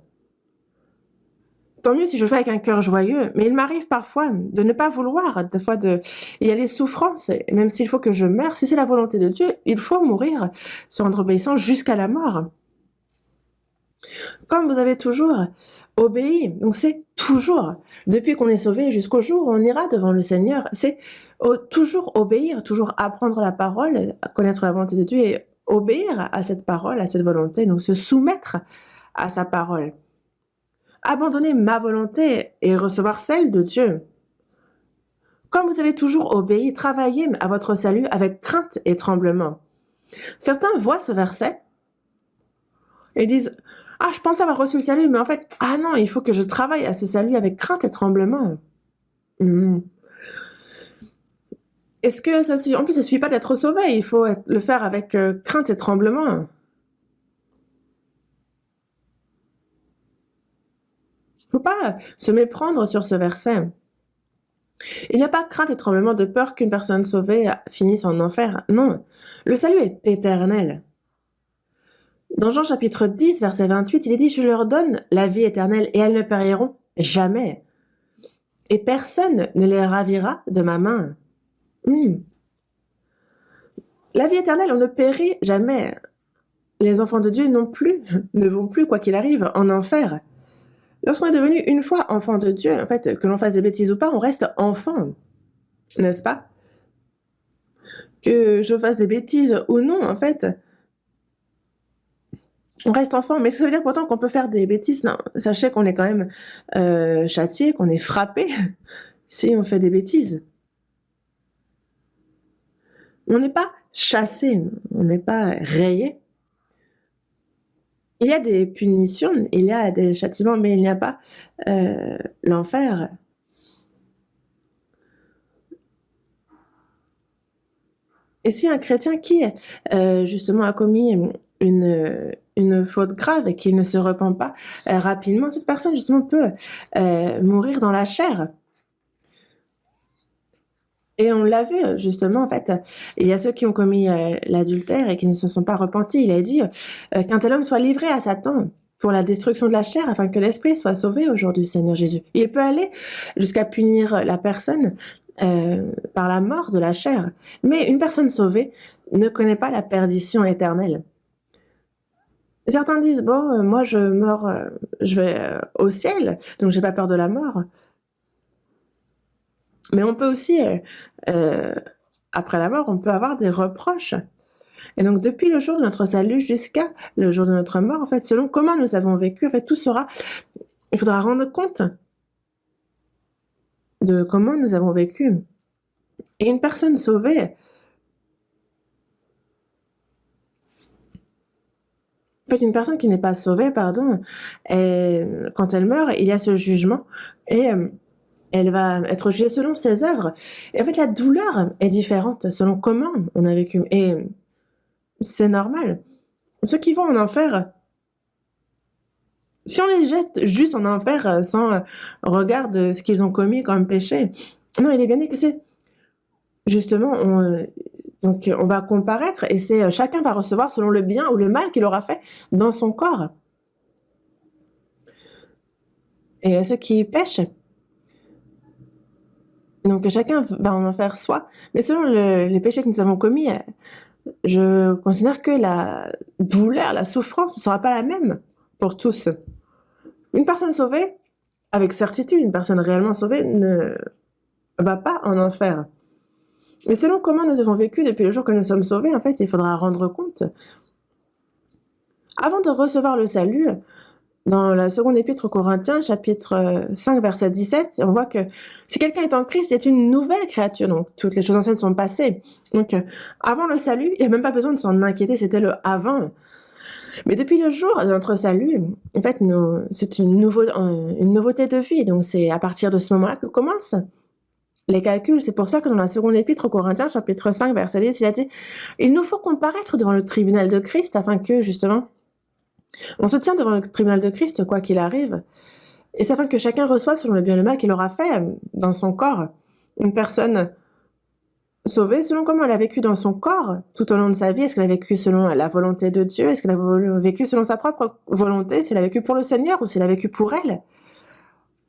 Tant mieux si je le fais avec un cœur joyeux, mais il m'arrive parfois de ne pas vouloir, des fois il y a les souffrances, et même s'il faut que je meure, si c'est la volonté de Dieu, il faut mourir, se rendre obéissant jusqu'à la mort. Comme vous avez toujours obéi, donc c'est toujours, depuis qu'on est sauvé jusqu'au jour où on ira devant le Seigneur, c'est toujours obéir, toujours apprendre la parole, connaître la volonté de Dieu et obéir à cette parole, à cette volonté, donc se soumettre à sa parole. Abandonner ma volonté et recevoir celle de Dieu. Comme vous avez toujours obéi, travaillez à votre salut avec crainte et tremblement. Certains voient ce verset et disent « Ah, je pense avoir reçu le salut, mais en fait, ah non, il faut que je travaille à ce salut avec crainte et tremblement. Est-ce que ça suffit? En plus, ça ne suffit pas d'être sauvé, il faut le faire avec crainte et tremblement. Il ne faut pas se méprendre sur ce verset. Il n'y a pas crainte et tremblement de peur qu'une personne sauvée finisse en enfer. Non, le salut est éternel. Dans Jean chapitre 10, verset 28, il est dit « Je leur donne la vie éternelle et elles ne périront jamais. Et personne ne les ravira de ma main. » La vie éternelle, on ne périt jamais. Les enfants de Dieu non plus, ne vont plus, quoi qu'il arrive, en enfer. Lorsqu'on est devenu une fois enfant de Dieu, en fait, que l'on fasse des bêtises ou pas, on reste enfant, n'est-ce pas? Que je fasse des bêtises ou non, en fait, on reste enfant. Mais est-ce que ça veut dire pourtant qu'on peut faire des bêtises? Non, sachez qu'on est quand même châtié, qu'on est frappé si on fait des bêtises. On n'est pas chassé, on n'est pas rayé. Il y a des punitions, il y a des châtiments, mais il n'y a pas l'enfer. Et si un chrétien qui, justement, a commis une faute grave et qui ne se repent pas rapidement, cette personne, justement, peut mourir dans la chair. Et on l'a vu, justement, en fait, il y a ceux qui ont commis l'adultère et qui ne se sont pas repentis. Il a dit qu'un tel homme soit livré à Satan pour la destruction de la chair, afin que l'esprit soit sauvé au jour du Seigneur Jésus. Il peut aller jusqu'à punir la personne par la mort de la chair. Mais une personne sauvée ne connaît pas la perdition éternelle. Certains disent, bon, moi je meurs, je vais au ciel, donc j'ai pas peur de la mort. Mais on peut aussi, après la mort, on peut avoir des reproches. Et donc, depuis le jour de notre salut jusqu'à le jour de notre mort, en fait, selon comment nous avons vécu, en fait, tout sera, il faudra rendre compte de comment nous avons vécu. Et une personne sauvée, en fait, une personne qui n'est pas sauvée, pardon, quand elle meurt, il y a ce jugement et elle va être jugée selon ses œuvres. Et en fait, la douleur est différente selon comment on a vécu. Et c'est normal. Ceux qui vont en enfer, si on les jette juste en enfer sans regard de ce qu'ils ont commis comme péché, non, il est bien dit que c'est justement, donc on va comparaître et c'est chacun va recevoir selon le bien ou le mal qu'il aura fait dans son corps. Et ceux qui pêchent, donc chacun va en enfer soi, mais selon les péchés que nous avons commis, je considère que la douleur, la souffrance ne sera pas la même pour tous. Une personne sauvée, avec certitude, une personne réellement sauvée ne va pas en enfer. Mais selon comment nous avons vécu depuis le jour que nous sommes sauvés, en fait, il faudra rendre compte. Avant de recevoir le salut, dans la seconde épître aux Corinthiens, chapitre 5, verset 17, on voit que si quelqu'un est en Christ, c'est une nouvelle créature. Donc, toutes les choses anciennes sont passées. Donc, avant le salut, il n'y a même pas besoin de s'en inquiéter, c'était le avant. Mais depuis le jour de notre salut, en fait, c'est une nouveauté de vie. Donc, c'est à partir de ce moment-là que commencent les calculs. C'est pour ça que dans la seconde épître aux Corinthiens, chapitre 5, verset 10, il a dit « Il nous faut comparaître devant le tribunal de Christ afin que, justement, on se tient devant le tribunal de Christ, quoi qu'il arrive, et c'est afin que chacun reçoive selon le bien et le mal qu'il aura fait dans son corps. Une personne sauvée selon comment elle a vécu dans son corps tout au long de sa vie. Est-ce qu'elle a vécu selon la volonté de Dieu? Est-ce qu'elle a vécu selon sa propre volonté? Si elle a vécu pour le Seigneur ou si elle a vécu pour elle?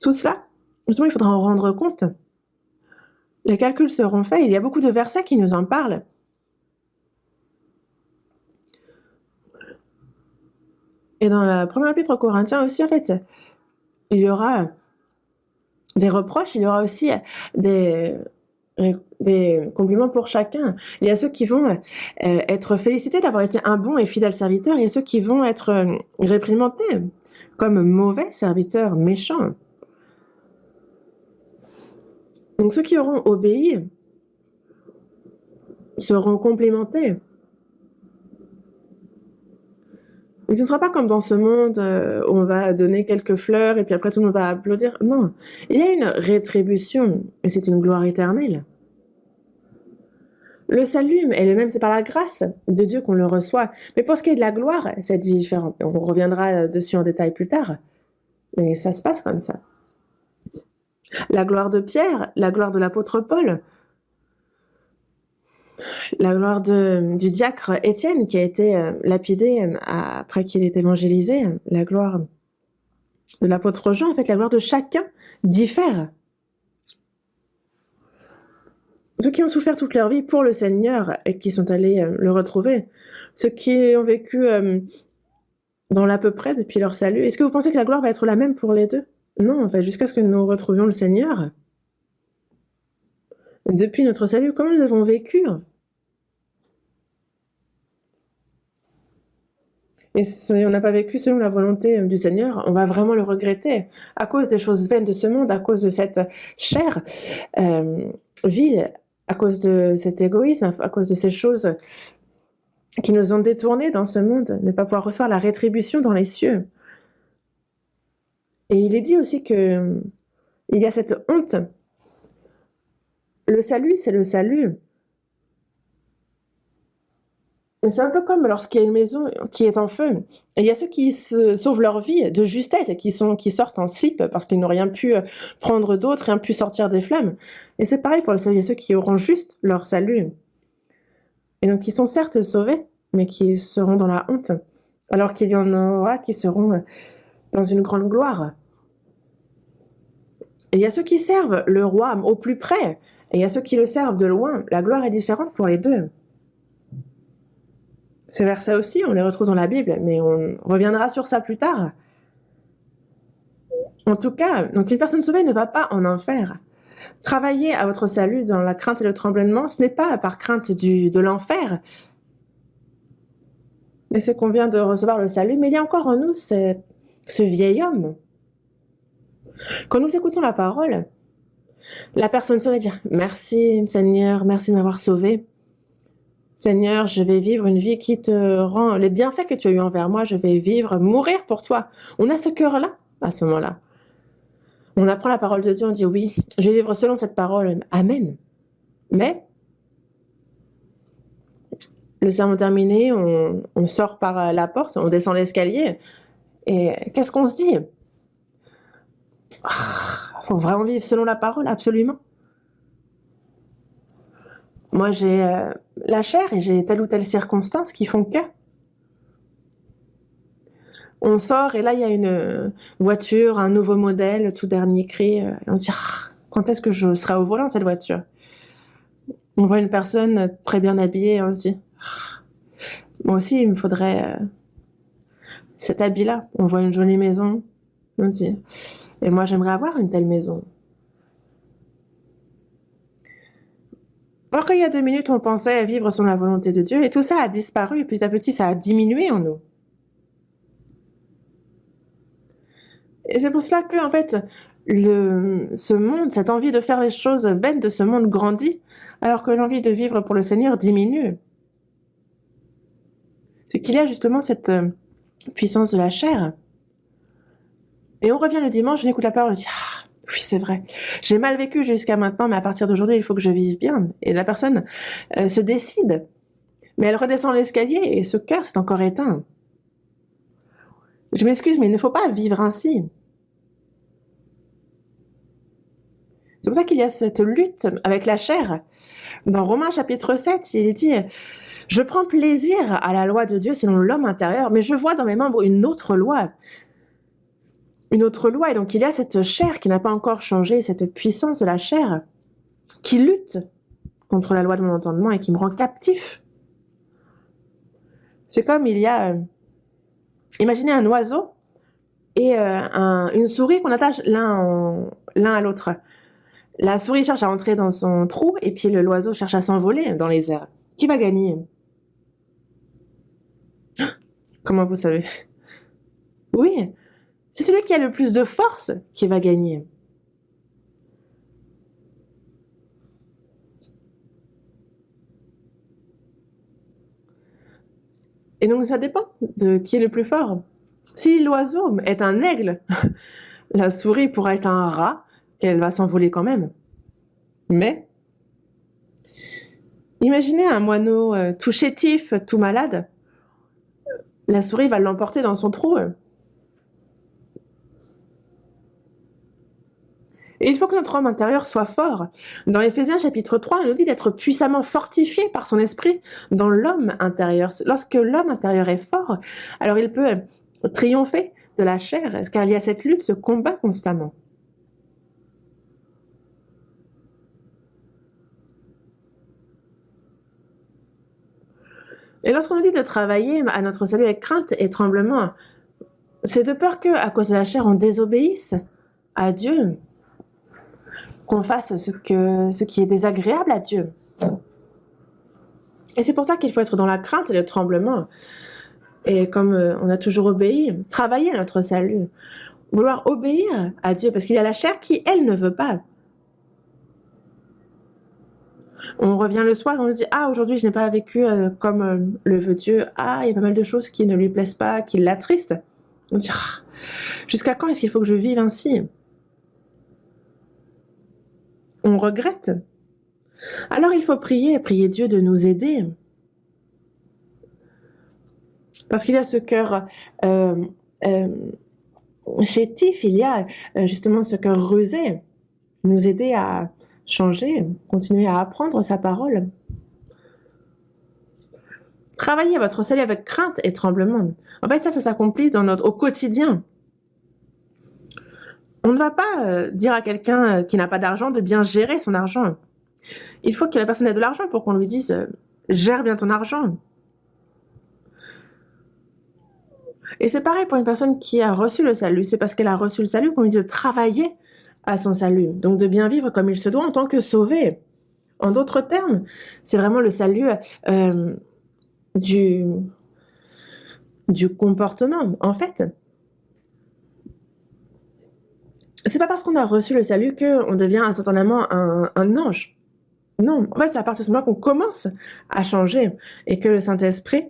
Tout cela, justement, il faudra en rendre compte. Les calculs seront faits. Il y a beaucoup de versets qui nous en parlent. Et dans la première épître aux Corinthiens aussi, en fait, il y aura des reproches, il y aura aussi des des compliments pour chacun. Il y a ceux qui vont être félicités d'avoir été un bon et fidèle serviteur. Il y a ceux qui vont être réprimandés comme mauvais serviteurs, méchants. Donc ceux qui auront obéi seront complimentés. Et ce ne sera pas comme dans ce monde où on va donner quelques fleurs et puis après tout le monde va applaudir. Non, il y a une rétribution et c'est une gloire éternelle. Le salut est le même, c'est par la grâce de Dieu qu'on le reçoit. Mais pour ce qui est de la gloire, c'est différent. On reviendra dessus en détail plus tard. Mais ça se passe comme ça. La gloire de Pierre, la gloire de l'apôtre Paul, la gloire du diacre Étienne qui a été lapidé après qu'il ait évangélisé, la gloire de l'apôtre Jean, en fait, la gloire de chacun diffère. Ceux qui ont souffert toute leur vie pour le Seigneur et qui sont allés le retrouver, ceux qui ont vécu dans l'à peu près depuis leur salut, est-ce que vous pensez que la gloire va être la même pour les deux? Non, en fait, jusqu'à ce que nous retrouvions le Seigneur. Depuis notre salut, comment nous avons vécu? Et si on n'a pas vécu selon la volonté du Seigneur, on va vraiment le regretter à cause des choses vaines de ce monde, à cause de cette chair vile, à cause de cet égoïsme, à cause de ces choses qui nous ont détournés dans ce monde, ne pas pouvoir recevoir la rétribution dans les cieux. Et il est dit aussi que il y a cette honte. Le salut, c'est le salut. C'est un peu comme lorsqu'il y a une maison qui est en feu. Et il y a ceux qui sauvent leur vie de justesse et qui sortent en slip parce qu'ils n'ont rien pu prendre d'autre, rien pu sortir des flammes. Et c'est pareil pour le salut. Il y a ceux qui auront juste leur salut. Et donc qui sont certes sauvés, mais qui seront dans la honte. Alors qu'il y en aura qui seront dans une grande gloire. Et il y a ceux qui servent le roi au plus près. Et il y a ceux qui le servent de loin. La gloire est différente pour les deux. Ces versets aussi, on les retrouve dans la Bible, mais on reviendra sur ça plus tard. En tout cas, donc une personne sauvée ne va pas en enfer. Travailler à votre salut dans la crainte et le tremblement, ce n'est pas par crainte de l'enfer, mais c'est qu'on vient de recevoir le salut, mais il y a encore en nous ce vieil homme. Quand nous écoutons la parole, la personne sauvée dire « Merci Seigneur, merci de m'avoir sauvé. Seigneur, je vais vivre une vie qui te rend les bienfaits que tu as eu envers moi, je vais vivre, mourir pour toi. » On a ce cœur-là à ce moment-là. On apprend la parole de Dieu, on dit oui, je vais vivre selon cette parole. Amen. Mais, le sermon terminé, on sort par la porte, on descend l'escalier, et qu'est-ce qu'on se dit? Faut vraiment vivre selon la parole, absolument. Moi, j'ai la chair et j'ai telle ou telle circonstance qui font que. On sort et là, il y a une voiture, un nouveau modèle, tout dernier cri. Et on se dit, quand est-ce que je serai au volant de cette voiture? On voit une personne très bien habillée et on se dit, moi aussi, il me faudrait cet habit-là. On voit une jolie maison, on se dit, et moi, j'aimerais avoir une telle maison. Alors qu'il y a 2 minutes, on pensait vivre selon la volonté de Dieu, et tout ça a disparu, et petit à petit, ça a diminué en nous. Et c'est pour cela que, en fait, ce monde, cette envie de faire les choses vaines de ce monde grandit, alors que l'envie de vivre pour le Seigneur diminue. C'est qu'il y a justement cette puissance de la chair. Et on revient le dimanche, on écoute la parole, on dit oui, c'est vrai, j'ai mal vécu jusqu'à maintenant, mais à partir d'aujourd'hui, il faut que je vive bien. Et la personne se décide, mais elle redescend l'escalier et ce cœur s'est encore éteint. Je m'excuse, mais il ne faut pas vivre ainsi. C'est pour ça qu'il y a cette lutte avec la chair. Dans Romains chapitre 7, il est dit « Je prends plaisir à la loi de Dieu selon l'homme intérieur, mais je vois dans mes membres une autre loi. » Une autre loi, et donc il y a cette chair qui n'a pas encore changé, cette puissance de la chair qui lutte contre la loi de mon entendement et qui me rend captif. C'est comme il y a... imaginez un oiseau et une souris qu'on attache l'un à l'autre. La souris cherche à entrer dans son trou et puis l'oiseau cherche à s'envoler dans les airs. Qui va gagner? Comment vous savez? Oui, c'est celui qui a le plus de force qui va gagner. Et donc ça dépend de qui est le plus fort. Si l'oiseau est un aigle, la souris pourra être un rat, qu'elle va s'envoler quand même. Mais imaginez un moineau tout chétif, tout malade. La souris va l'emporter dans son trou. Et il faut que notre homme intérieur soit fort. Dans Éphésiens chapitre 3, on nous dit d'être puissamment fortifié par son esprit dans l'homme intérieur. Lorsque l'homme intérieur est fort, alors il peut triompher de la chair, car il y a cette lutte, ce combat constamment. Et lorsqu'on nous dit de travailler à notre salut avec crainte et tremblement, c'est de peur que, à cause de la chair, on désobéisse à Dieu, qu'on fasse ce qui est désagréable à Dieu. Et c'est pour ça qu'il faut être dans la crainte et le tremblement. Et comme on a toujours obéi, travailler à notre salut, vouloir obéir à Dieu, parce qu'il y a la chair qui, elle, ne veut pas. On revient le soir et on se dit « Ah, aujourd'hui, je n'ai pas vécu comme le veut Dieu. Ah, il y a pas mal de choses qui ne lui plaisent pas, qui l'attristent. » On dit ah, « Jusqu'à quand est-ce qu'il faut que je vive ainsi ?» On regrette. Alors il faut prier Dieu de nous aider. Parce qu'il y a ce cœur chétif, il y a justement ce cœur rusé. Nous aider à changer, continuer à apprendre sa parole. Travaillez votre salut avec crainte et tremblement. En fait, ça s'accomplit au quotidien. On ne va pas dire à quelqu'un qui n'a pas d'argent de bien gérer son argent. Il faut que la personne ait de l'argent pour qu'on lui dise gère bien ton argent. Et c'est pareil pour une personne qui a reçu le salut. C'est parce qu'elle a reçu le salut qu'on lui dit de travailler à son salut. Donc de bien vivre comme il se doit en tant que sauvé. En d'autres termes, c'est vraiment le salut du comportement. En fait, c'est pas parce qu'on a reçu le salut qu'on devient instantanément un ange. Non, en fait, c'est à partir de ce moment qu'on commence à changer et que le Saint-Esprit,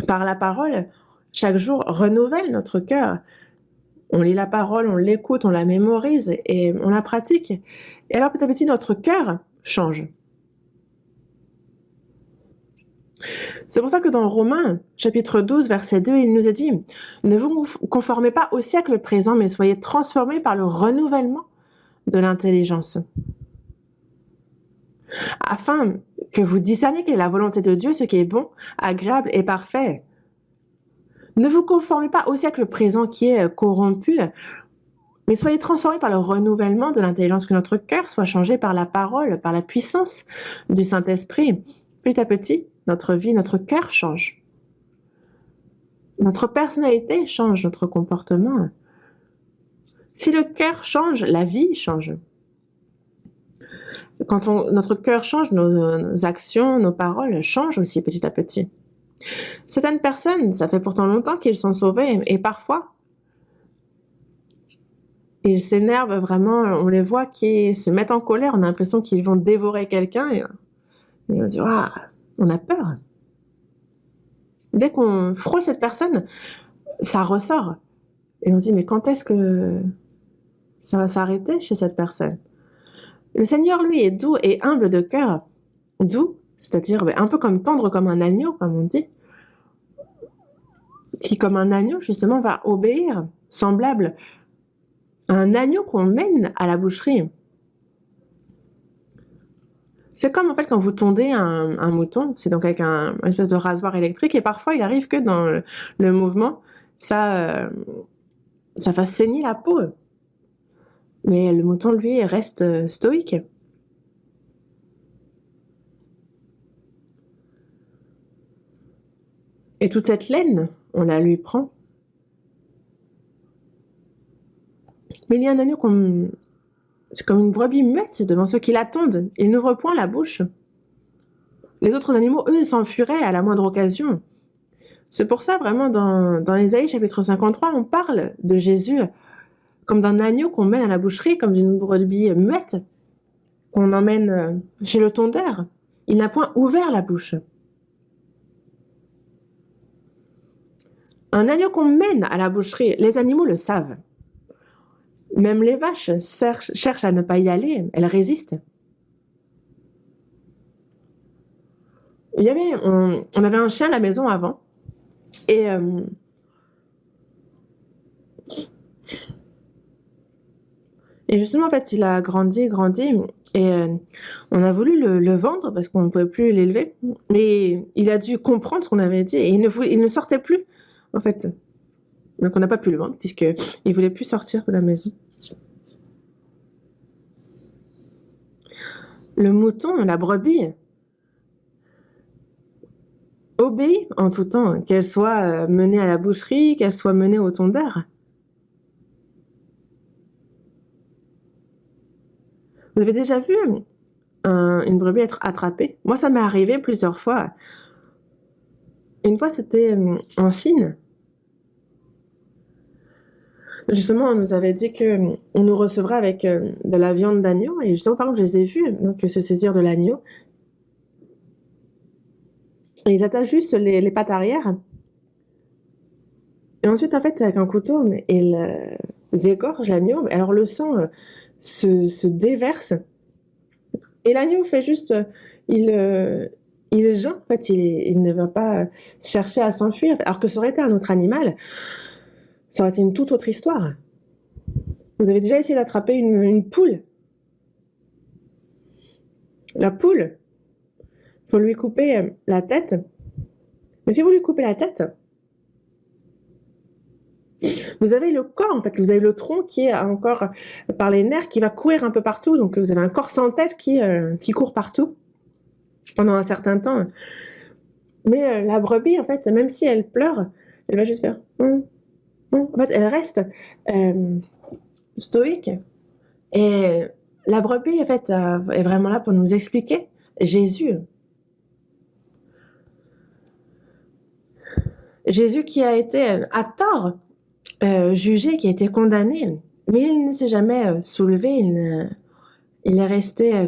par la parole, chaque jour renouvelle notre cœur. On lit la parole, on l'écoute, on la mémorise et on la pratique. Et alors petit à petit, notre cœur change. C'est pour ça que dans Romains, chapitre 12, verset 2, il nous est dit « Ne vous conformez pas au siècle présent, mais soyez transformés par le renouvellement de l'intelligence. » Afin que vous discerniez quelle est la volonté de Dieu, ce qui est bon, agréable et parfait. Ne vous conformez pas au siècle présent qui est corrompu, mais soyez transformés par le renouvellement de l'intelligence, que notre cœur soit changé par la parole, par la puissance du Saint-Esprit. Petit à petit, notre vie, notre cœur change. Notre personnalité change, notre comportement. Si le cœur change, la vie change. Quand notre cœur change, nos actions, nos paroles changent aussi petit à petit. Certaines personnes, ça fait pourtant longtemps qu'ils sont sauvés et parfois, ils s'énervent vraiment, on les voit qui se mettent en colère, on a l'impression qu'ils vont dévorer quelqu'un et on dit « Ah, on a peur ». Dès qu'on frôle cette personne, ça ressort. Et on se dit « Mais quand est-ce que ça va s'arrêter chez cette personne ?» Le Seigneur, lui, est doux et humble de cœur. Doux, c'est-à-dire un peu comme tendre comme un agneau, comme on dit, qui, comme un agneau, justement, va obéir, semblable à un agneau qu'on mène à la boucherie. C'est comme, en fait, quand vous tondez un mouton, c'est donc avec une espèce de rasoir électrique, et parfois, il arrive que dans le mouvement, ça fasse saigner la peau. Mais le mouton, lui, reste stoïque. Et toute cette laine, on la lui prend. Mais il y a un agneau C'est comme une brebis muette devant ceux qui l'attendent. Il n'ouvre point la bouche. Les autres animaux, eux, s'enfuiraient à la moindre occasion. C'est pour ça, vraiment, dans Ésaïe chapitre 53, on parle de Jésus comme d'un agneau qu'on mène à la boucherie, comme d'une brebis muette qu'on emmène chez le tondeur. Il n'a point ouvert la bouche. Un agneau qu'on mène à la boucherie, les animaux le savent. Même les vaches cherchent à ne pas y aller, elles résistent. On avait un chien à la maison avant, et justement, en fait, il a grandi, et on a voulu le vendre parce qu'on ne pouvait plus l'élever, mais il a dû comprendre ce qu'on avait dit, et il ne sortait plus, en fait. Donc on n'a pas pu le vendre, puisqu'il ne voulait plus sortir de la maison. Le mouton, la brebis, obéit en tout temps, qu'elle soit menée à la boucherie, qu'elle soit menée au tondeur. Vous avez déjà vu une brebis être attrapée? Moi, ça m'est arrivé plusieurs fois. Une fois, c'était en Chine. Justement, on nous avait dit qu'on nous recevrait avec de la viande d'agneau. Et justement, par exemple, je les ai vus donc, se saisir de l'agneau. Et ils attachent juste les pattes arrière. Et ensuite, en fait, avec un couteau, ils égorgent l'agneau. Alors, le sang se déverse. Et l'agneau fait juste... il geint, en fait. Il ne va pas chercher à s'enfuir. Alors que ça aurait été un autre animal, ça aurait été une toute autre histoire. Vous avez déjà essayé d'attraper une poule? La poule, il faut lui couper la tête. Mais si vous lui coupez la tête, vous avez le corps, en fait. Vous avez le tronc qui est encore par les nerfs, qui va courir un peu partout. Donc, vous avez un corps sans tête qui court partout pendant un certain temps. Mais la brebis, en fait, même si elle pleure, elle va juste faire... En fait, elle reste stoïque. Et la brebis, en fait, est vraiment là pour nous expliquer Jésus. Jésus qui a été à tort jugé, qui a été condamné, mais il ne s'est jamais soulevé, il est resté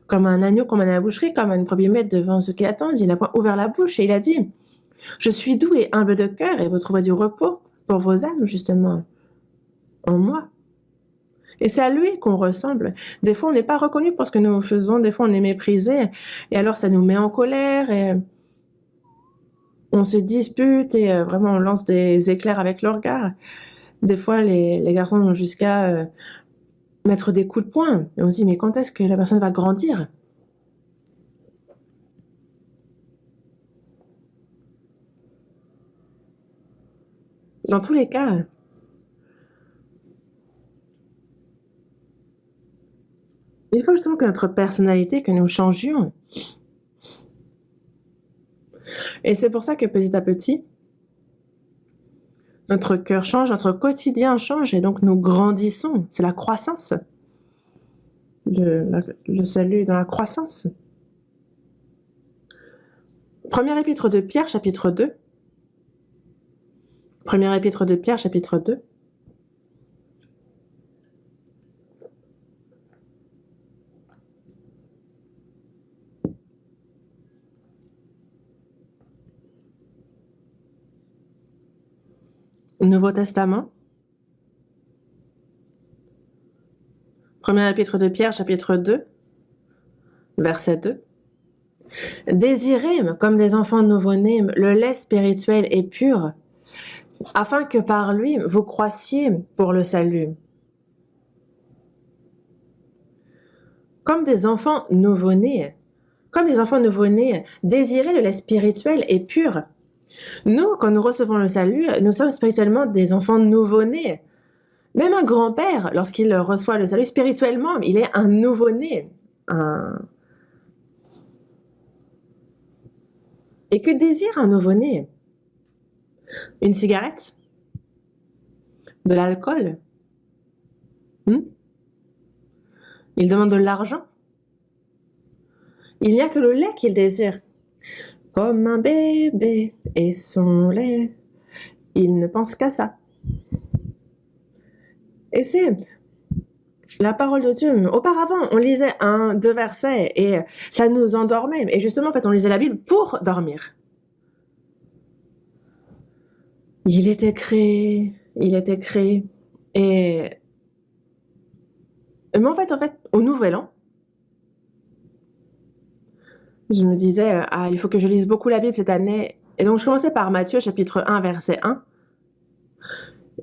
comme un agneau, comme à la boucherie, comme une brebis muette devant ceux qui attendent. Il n'a pas ouvert la bouche et il a dit: je suis doux et humble de cœur et vous trouverez du repos pour vos âmes, justement, en moi. Et c'est à lui qu'on ressemble. Des fois, on n'est pas reconnu pour ce que nous faisons, des fois, on est méprisé, et alors ça nous met en colère, et on se dispute, et vraiment, on lance des éclairs avec le regard. Des fois, les garçons vont jusqu'à mettre des coups de poing, et on se dit, mais quand est-ce que la personne va grandir? Dans tous les cas, il faut justement que notre personnalité, que nous changions. Et c'est pour ça que petit à petit, notre cœur change, notre quotidien change, et donc nous grandissons. C'est la croissance. Le salut est dans la croissance. Première épître de Pierre, chapitre 2. Première épître de Pierre, chapitre 2. Nouveau Testament. Première épître de Pierre, chapitre 2, verset 2. Désirez, comme des enfants nouveau-nés, le lait spirituel et pur, afin que par lui vous croissiez pour le salut. Comme des enfants nouveau-nés, désirez le lait spirituel et pur. Nous, quand nous recevons le salut, nous sommes spirituellement des enfants nouveau-nés. Même un grand-père, lorsqu'il reçoit le salut spirituellement, il est un nouveau-né. Et que désire un nouveau-né? Une cigarette? De l'alcool? Il demande de l'argent. Il n'y a que le lait qu'il désire. Comme un bébé et son lait. Il ne pense qu'à ça. Et c'est la parole de Dieu. Auparavant, on lisait 2 versets et ça nous endormait. Et justement, en fait, on lisait la Bible pour dormir. Il était créé. Et mais en fait, au Nouvel An, je me disais, il faut que je lise beaucoup la Bible cette année. Et donc, je commençais par Matthieu, chapitre 1, verset 1.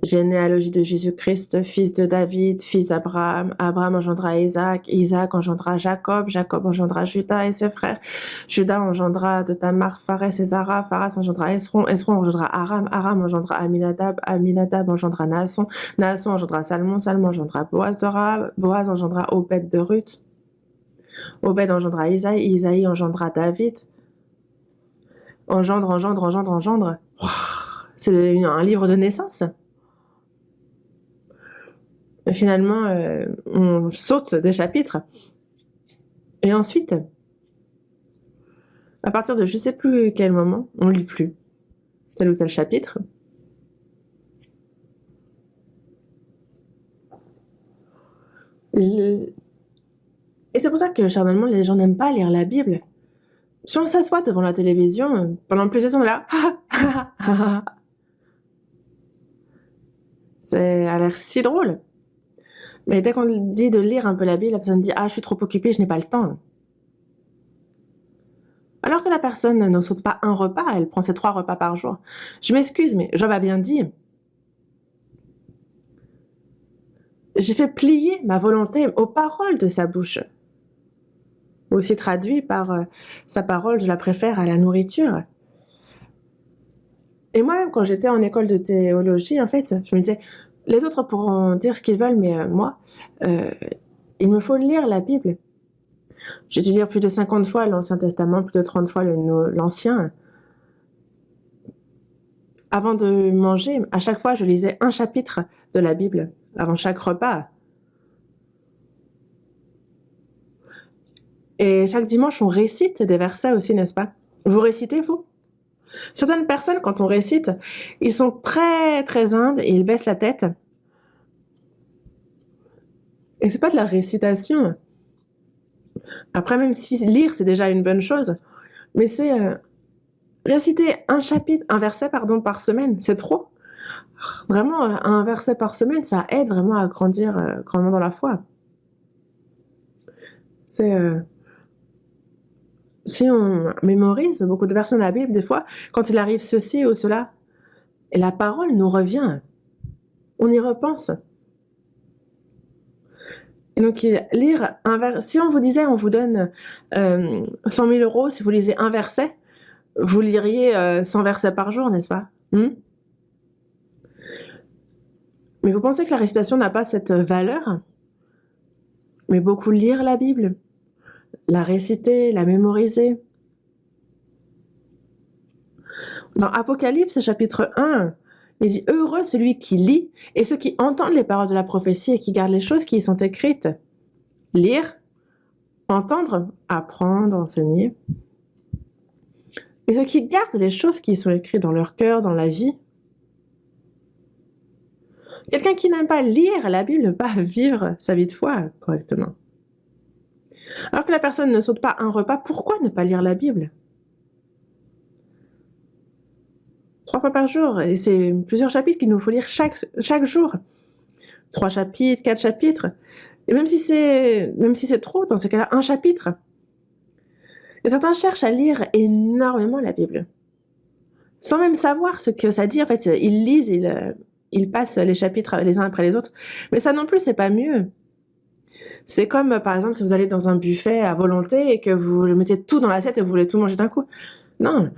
Généalogie de Jésus-Christ, fils de David, fils d'Abraham. Abraham engendra Isaac, Isaac engendra Jacob, Jacob engendra Judas et ses frères. Judas engendra de Tamar, Pharès et Zara, Pharès engendra Esron, Esron engendra Aram, Aram engendra Aminadab, Aminadab engendra Naasson, Naasson engendra Salmon, Salmon engendra Boaz de Rahab, Boaz engendra Obed de Ruth, Obed engendra Isaïe, Isaïe engendra David. Engendre. C'est un livre de naissance. Et finalement, on saute des chapitres. Et ensuite, à partir de je ne sais plus quel moment, on ne lit plus tel ou tel chapitre. Et c'est pour ça que, charnellement, les gens n'aiment pas lire la Bible. Si on s'assoit devant la télévision, pendant plusieurs ans, là, c'est a l'air si drôle. Mais dès qu'on dit de lire un peu la Bible, la personne dit « Ah, je suis trop occupée, je n'ai pas le temps. » Alors que la personne ne saute pas un repas, elle prend ses 3 repas par jour. Je m'excuse, mais Job a bien dit « J'ai fait plier ma volonté aux paroles de sa bouche. » Aussi traduit par sa parole, je la préfère à la nourriture. Et moi-même, quand j'étais en école de théologie, en fait, je me disais, les autres pourront dire ce qu'ils veulent, mais moi, il me faut lire la Bible. J'ai dû lire plus de 50 fois l'Ancien Testament, plus de 30 fois l'Ancien. Avant de manger, à chaque fois, je lisais un chapitre de la Bible avant chaque repas. Et chaque dimanche, on récite des versets aussi, n'est-ce pas? Vous récitez, vous? Certaines personnes, quand on récite, ils sont très, très humbles et ils baissent la tête. Et c'est pas de la récitation. Après, même si lire, c'est déjà une bonne chose, mais c'est réciter un verset, par semaine, c'est trop. Vraiment, un verset par semaine, ça aide vraiment à grandir grandement dans la foi. Si on mémorise beaucoup de versets dans la Bible, des fois, quand il arrive ceci ou cela, et la parole nous revient. On y repense. Et donc, lire un verset, si on vous disait, on vous donne 100 000 euros, si vous lisez un verset, vous liriez 100 versets par jour, n'est-ce pas? Mais vous pensez que la récitation n'a pas cette valeur? Mais beaucoup lire la Bible, la réciter, la mémoriser. Dans Apocalypse, chapitre 1, il dit « Heureux celui qui lit et ceux qui entendent les paroles de la prophétie et qui gardent les choses qui y sont écrites. » Lire, entendre, apprendre, enseigner. Et ceux qui gardent les choses qui y sont écrites dans leur cœur, dans la vie. Quelqu'un qui n'aime pas lire la Bible ne peut pas vivre sa vie de foi correctement. Alors que la personne ne saute pas un repas, pourquoi ne pas lire la Bible? 3 fois par jour, et c'est plusieurs chapitres qu'il nous faut lire chaque jour. 3 chapitres, 4 chapitres. Et même si c'est trop, dans ces cas-là, un chapitre. Et certains cherchent à lire énormément la Bible. Sans même savoir ce que ça dit, en fait, ils lisent, ils passent les chapitres les uns après les autres. Mais ça non plus, c'est pas mieux. C'est comme, par exemple, si vous allez dans un buffet à volonté et que vous mettez tout dans l'assiette et vous voulez tout manger d'un coup. Non.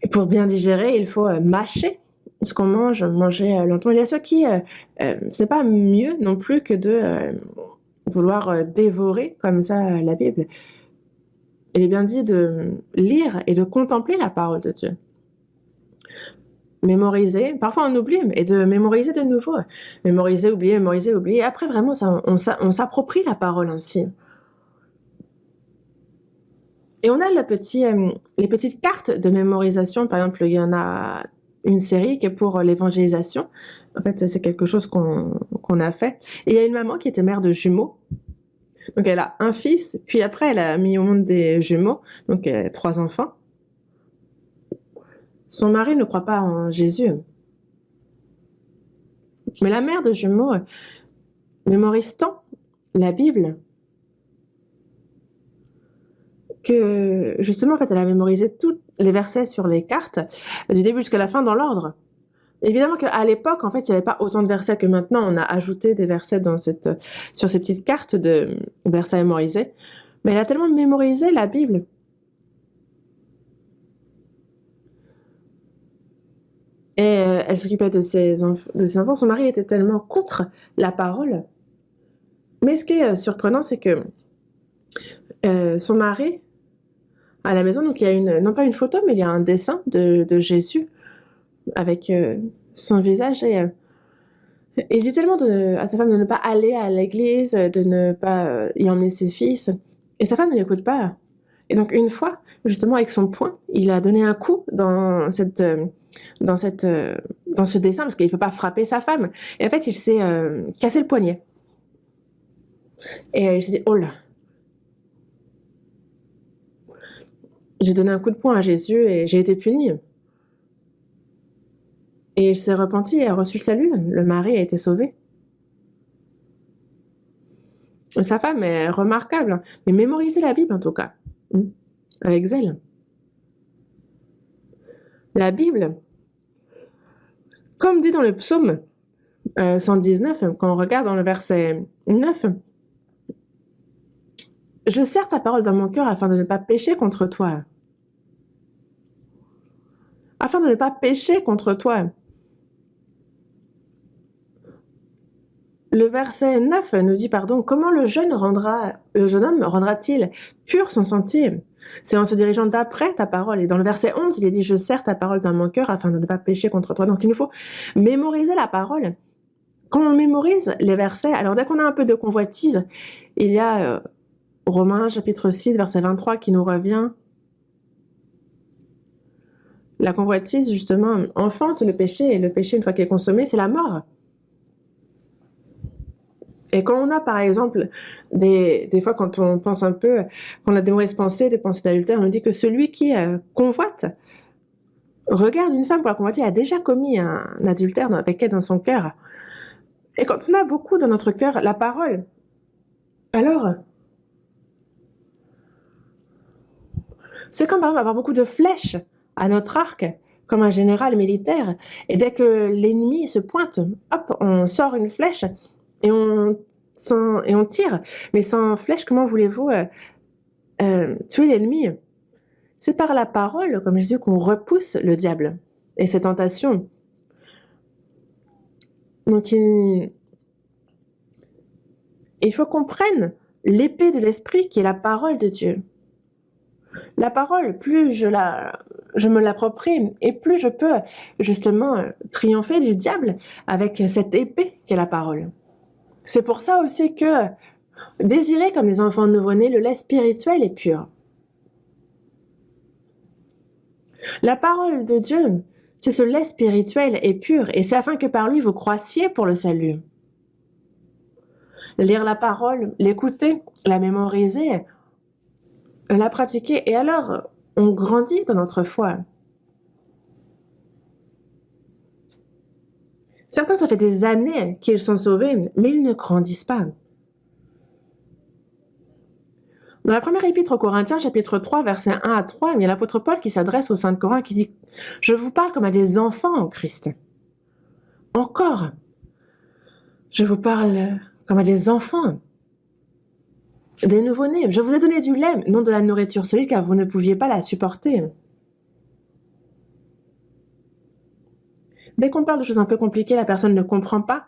Et pour bien digérer, il faut mâcher ce qu'on mange, manger lentement. Il y a ceux qui, c'est pas mieux non plus que de vouloir dévorer comme ça la Bible. Il est bien dit de lire et de contempler la parole de Dieu. mémoriser, parfois on oublie, et de mémoriser de nouveau. Mémoriser, oublier. Après, vraiment, on s'approprie la parole ainsi. Et on a les petites cartes de mémorisation. Par exemple, il y en a une série qui est pour l'évangélisation. En fait, c'est quelque chose qu'on a fait. Et il y a une maman qui était mère de jumeaux. Donc, elle a un fils, puis après, elle a mis au monde des jumeaux, donc 3 enfants. Son mari ne croit pas en Jésus. Mais la mère de jumeaux mémorise tant la Bible que, justement, en fait, elle a mémorisé tous les versets sur les cartes, du début jusqu'à la fin dans l'ordre. Évidemment qu'à l'époque, en fait, il n'y avait pas autant de versets que maintenant. On a ajouté des versets sur ces petites cartes de versets mémorisés. Mais elle a tellement mémorisé la Bible. Et elle s'occupait de ses enfants. Son mari était tellement contre la parole. Mais ce qui est surprenant, c'est que son mari, à la maison, donc il y a non pas une photo, mais il y a un dessin de Jésus avec son visage. Et il dit tellement à sa femme de ne pas aller à l'église, de ne pas y emmener ses fils. Et sa femme ne l'écoute pas. Et donc une fois, justement, avec son poing, il a donné un coup dans ce dessin, parce qu'il ne peut pas frapper sa femme. Et en fait, il s'est cassé le poignet. Et il s'est dit, oh là, j'ai donné un coup de poing à Jésus et j'ai été puni. Et il s'est repenti et a reçu le salut. Le mari a été sauvé. Et sa femme est remarquable. Mais mémorisez la Bible en tout cas, avec zèle. La Bible, comme dit dans le psaume 119, quand on regarde dans le verset 9, « Je serre ta parole dans mon cœur afin de ne pas pécher contre toi. » Afin de ne pas pécher contre toi. Le verset 9 nous dit, comment le jeune homme rendra-t-il pur son sentier? C'est en se dirigeant d'après ta parole. Et dans le verset 11, il est dit, je serre ta parole dans mon cœur afin de ne pas pécher contre toi. Donc il nous faut mémoriser la parole. Quand on mémorise les versets, alors dès qu'on a un peu de convoitise, il y a Romains chapitre 6, verset 23 qui nous revient. La convoitise, justement, enfante le péché, et le péché, une fois qu'il est consommé, c'est la mort. Et quand on a, par exemple, des fois, quand on pense un peu, quand on a des mauvaises pensées, des pensées d'adultère, on nous dit que celui qui convoite, regarde une femme pour la convoiter, a déjà commis un adultère avec elle dans son cœur. Et quand on a beaucoup dans notre cœur la parole, alors, c'est comme par exemple avoir beaucoup de flèches à notre arc, comme un général militaire. Et dès que l'ennemi se pointe, hop, on sort une flèche et on tire. Mais sans flèche, comment voulez-vous tuer l'ennemi? C'est par la parole, comme je dis, qu'on repousse le diable et ses tentations. Donc, il faut qu'on prenne l'épée de l'esprit qui est la parole de Dieu. La parole, plus je me l'approprie et plus je peux justement triompher du diable avec cette épée qui est la parole. C'est pour ça aussi que désirer comme les enfants nouveau-nés le lait spirituel est pur. La parole de Dieu, c'est ce lait spirituel est pur et c'est afin que par lui vous croissiez pour le salut. Lire la parole, l'écouter, la mémoriser, la pratiquer, et alors on grandit dans notre foi. Certains, ça fait des années qu'ils sont sauvés, mais ils ne grandissent pas. Dans la première épître aux Corinthiens, chapitre 3, versets 1 à 3, il y a l'apôtre Paul qui s'adresse aux saints de Corinthe qui dit « Je vous parle comme à des enfants en Christ. Encore, je vous parle comme à des enfants, des nouveau-nés. Je vous ai donné du lait, non de la nourriture solide, car vous ne pouviez pas la supporter. » Dès qu'on parle de choses un peu compliquées, la personne ne comprend pas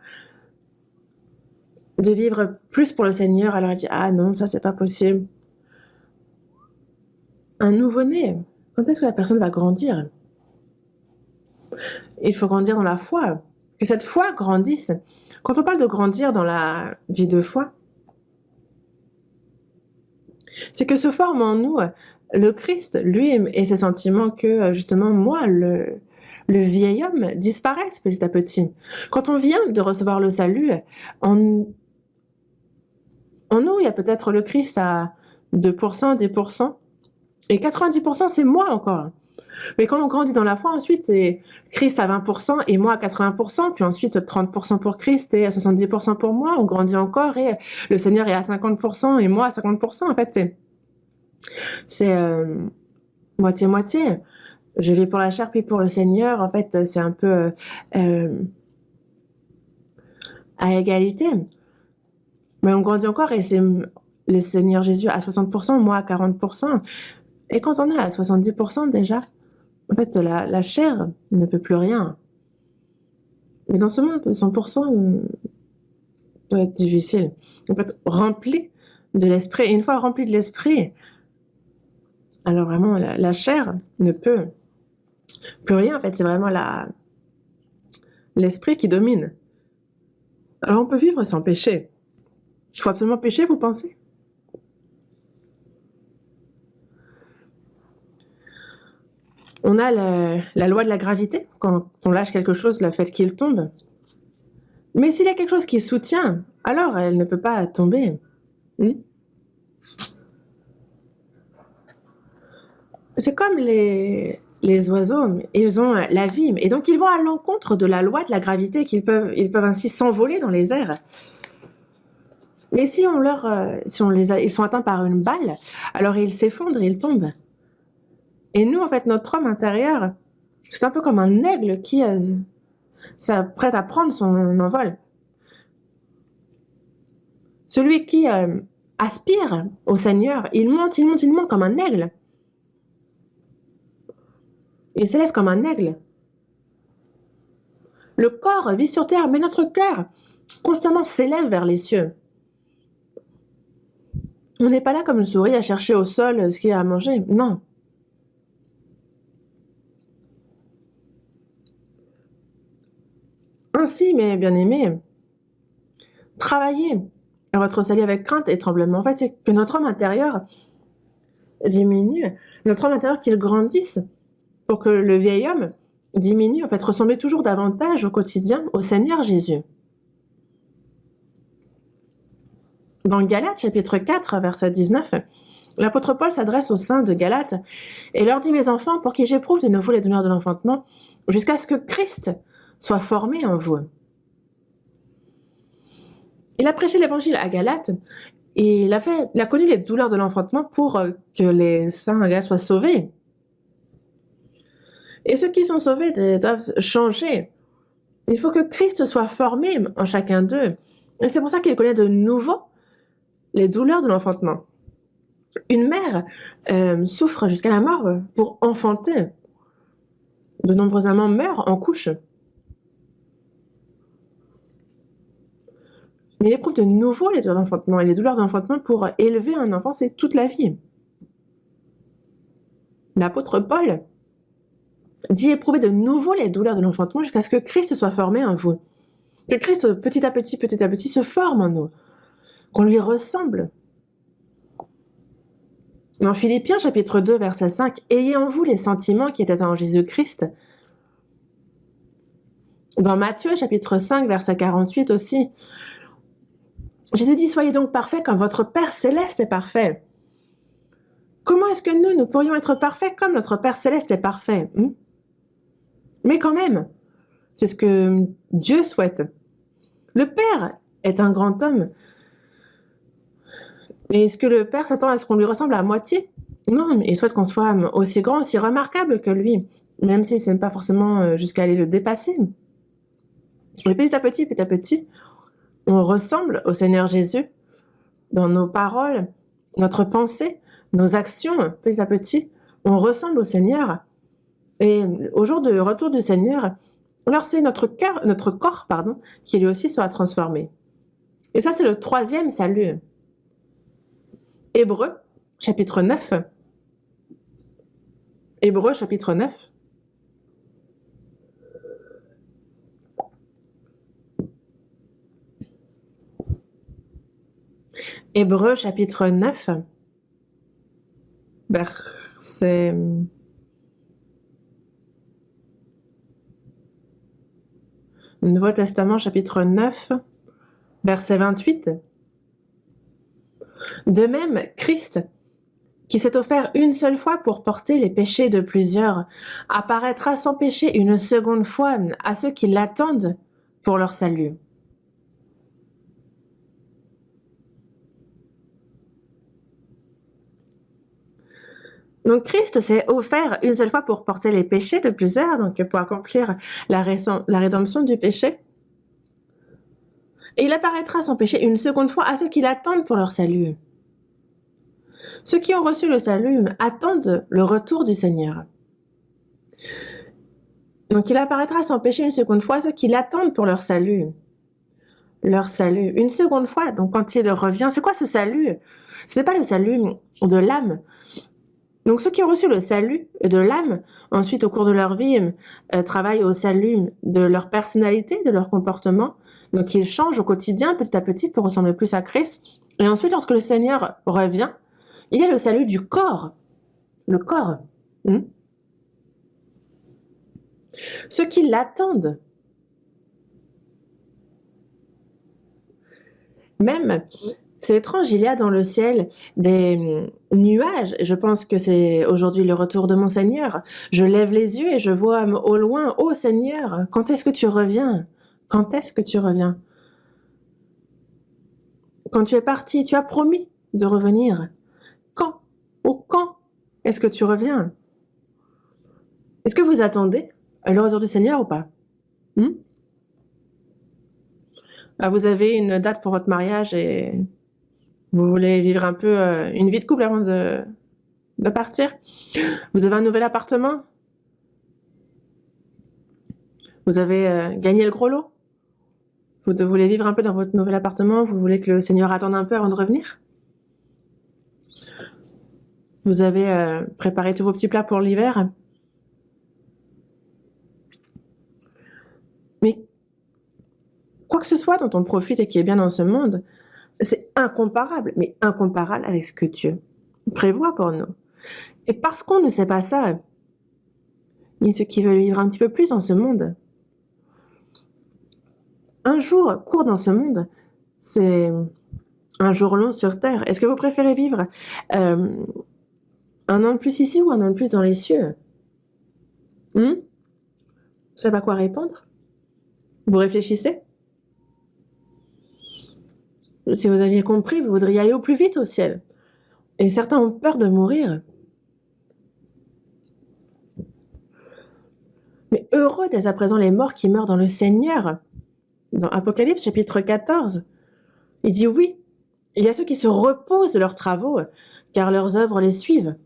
de vivre plus pour le Seigneur, alors elle dit « Ah non, ça c'est pas possible. » Un nouveau-né, quand est-ce que la personne va grandir? Il faut grandir dans la foi, que cette foi grandisse. Quand on parle de grandir dans la vie de foi, c'est que se forme en nous le Christ, lui, et ses sentiments que, justement, moi, le vieil homme, disparaisse petit à petit. Quand on vient de recevoir le salut, en, en nous, il y a peut-être le Christ à 2%, 10%, et 90%, c'est moi encore. Mais quand on grandit dans la foi, ensuite, c'est Christ à 20% et moi à 80%, puis ensuite 30% pour Christ et 70% pour moi. On grandit encore et le Seigneur est à 50% et moi à 50%. En fait, c'est moitié-moitié. Je vais pour la chair puis pour le Seigneur. En fait, c'est un peu à égalité. Mais on grandit encore et c'est le Seigneur Jésus à 60%, moi à 40%. Et quand on est à 70% déjà, en fait, la chair ne peut plus rien. Mais dans ce monde, 100% peut être difficile. On peut être rempli de l'esprit. Et une fois rempli de l'esprit, alors vraiment, la chair ne peut plus rien. En fait, c'est vraiment l'esprit qui domine. Alors on peut vivre sans péché. Il faut absolument pécher, vous pensez? On a la loi de la gravité. Quand on lâche quelque chose, le fait qu'il tombe. Mais s'il y a quelque chose qui soutient, alors elle ne peut pas tomber. C'est comme les oiseaux, ils ont la vie, et donc ils vont à l'encontre de la loi de la gravité, ils peuvent ainsi s'envoler dans les airs. Mais si ils sont atteints par une balle, alors ils s'effondrent, ils tombent. Et nous, en fait, notre homme intérieur, c'est un peu comme un aigle qui s'apprête à prendre son envol. Celui qui aspire au Seigneur, il monte comme un aigle. Il s'élève comme un aigle. Le corps vit sur terre, mais notre cœur constamment s'élève vers les cieux. On n'est pas là comme une souris à chercher au sol ce qu'il y a à manger. Non. Ainsi, mes bien-aimés, travaillez à votre salut avec crainte et tremblement. En fait, c'est que notre homme intérieur diminue, notre homme intérieur qu'il grandisse pour que le vieil homme diminue, en fait, ressembler toujours davantage au quotidien au Seigneur Jésus. Dans Galates, chapitre 4, verset 19, l'apôtre Paul s'adresse aux saints de Galates et leur dit « Mes enfants, pour qui j'éprouve de nouveau les douleurs de l'enfantement, jusqu'à ce que Christ soit formé en vous. » Il a prêché l'évangile à Galates et il a connu les douleurs de l'enfantement pour que les saints à Galates soient sauvés. Et ceux qui sont sauvés doivent changer. Il faut que Christ soit formé en chacun d'eux. Et c'est pour ça qu'il connaît de nouveau les douleurs de l'enfantement. Une mère souffre jusqu'à la mort pour enfanter. De nombreuses mamans meurent en couche. Mais il éprouve de nouveau les douleurs d'enfantement. Et les douleurs d'enfantement pour élever un enfant, c'est toute la vie. L'apôtre Paul dit éprouver de nouveau les douleurs de l'enfantement jusqu'à ce que Christ soit formé en vous. Que Christ, petit à petit, se forme en nous. Qu'on lui ressemble. Dans Philippiens, chapitre 2, verset 5, « Ayez en vous les sentiments qui étaient en Jésus-Christ. » Dans Matthieu, chapitre 5, verset 48 aussi, Jésus dit « Soyez donc parfaits comme votre Père céleste est parfait. » Comment est-ce que nous pourrions être parfaits comme notre Père céleste est parfait? Mais quand même, c'est ce que Dieu souhaite. Le Père est un grand homme. Mais est-ce que le Père s'attend à ce qu'on lui ressemble à moitié? Non, il souhaite qu'on soit aussi grand, aussi remarquable que lui, même s'il n'aime pas forcément jusqu'à aller le dépasser. Mais petit à petit, on ressemble au Seigneur Jésus dans nos paroles, notre pensée, nos actions. Petit à petit, on ressemble au Seigneur. Et au jour du retour du Seigneur, alors c'est notre corps, qui lui aussi sera transformé. Et ça, c'est le troisième salut. Hébreux, chapitre 9. Hébreux, chapitre 9. Hébreux chapitre 9, verset... Nouveau Testament chapitre 9, verset 28. De même, Christ, qui s'est offert une seule fois pour porter les péchés de plusieurs, apparaîtra sans péché une seconde fois à ceux qui l'attendent pour leur salut. Donc Christ s'est offert une seule fois pour porter les péchés de plusieurs, donc pour accomplir la rédemption du péché. Et il apparaîtra sans péché une seconde fois à ceux qui l'attendent pour leur salut. Ceux qui ont reçu le salut attendent le retour du Seigneur. Donc il apparaîtra sans péché une seconde fois à ceux qui l'attendent pour leur salut. Leur salut. Une seconde fois, donc quand il revient, c'est quoi ce salut? Ce n'est pas le salut de l'âme. Donc ceux qui ont reçu le salut de l'âme, ensuite au cours de leur vie, travaillent au salut de leur personnalité, de leur comportement. Donc ils changent au quotidien petit à petit pour ressembler plus à Christ. Et ensuite, lorsque le Seigneur revient, il y a le salut du corps. Le corps. Ceux qui l'attendent. Même, c'est étrange, il y a dans le ciel des nuages. Je pense que c'est aujourd'hui le retour de mon Seigneur. Je lève les yeux et je vois au loin, ô Seigneur, quand est-ce que tu reviens? Quand est-ce que tu reviens? Quand tu es parti, tu as promis de revenir. Quand? Quand est-ce que tu reviens? Est-ce que vous attendez le retour du Seigneur ou pas? Vous avez une date pour votre mariage et vous voulez vivre un peu une vie de couple avant de partir. Vous avez un nouvel appartement. Vous avez gagné le gros lot. Vous voulez vivre un peu dans votre nouvel appartement. Vous voulez que le Seigneur attende un peu avant de revenir. Vous avez préparé tous vos petits plats pour l'hiver. Mais quoi que ce soit dont on profite et qui est bien dans ce monde, c'est incomparable, mais incomparable avec ce que Dieu prévoit pour nous. Et parce qu'on ne sait pas ça, il y a ceux qui veulent vivre un petit peu plus dans ce monde. Un jour court dans ce monde, c'est un jour long sur terre. Est-ce que vous préférez vivre un an de plus ici ou un an de plus dans les cieux? Vous ne savez pas quoi répondre? Vous réfléchissez? Si vous aviez compris, vous voudriez aller au plus vite au ciel. Et certains ont peur de mourir. Mais heureux dès à présent les morts qui meurent dans le Seigneur. Dans Apocalypse chapitre 14, il dit oui, il y a ceux qui se reposent de leurs travaux, car leurs œuvres les suivent.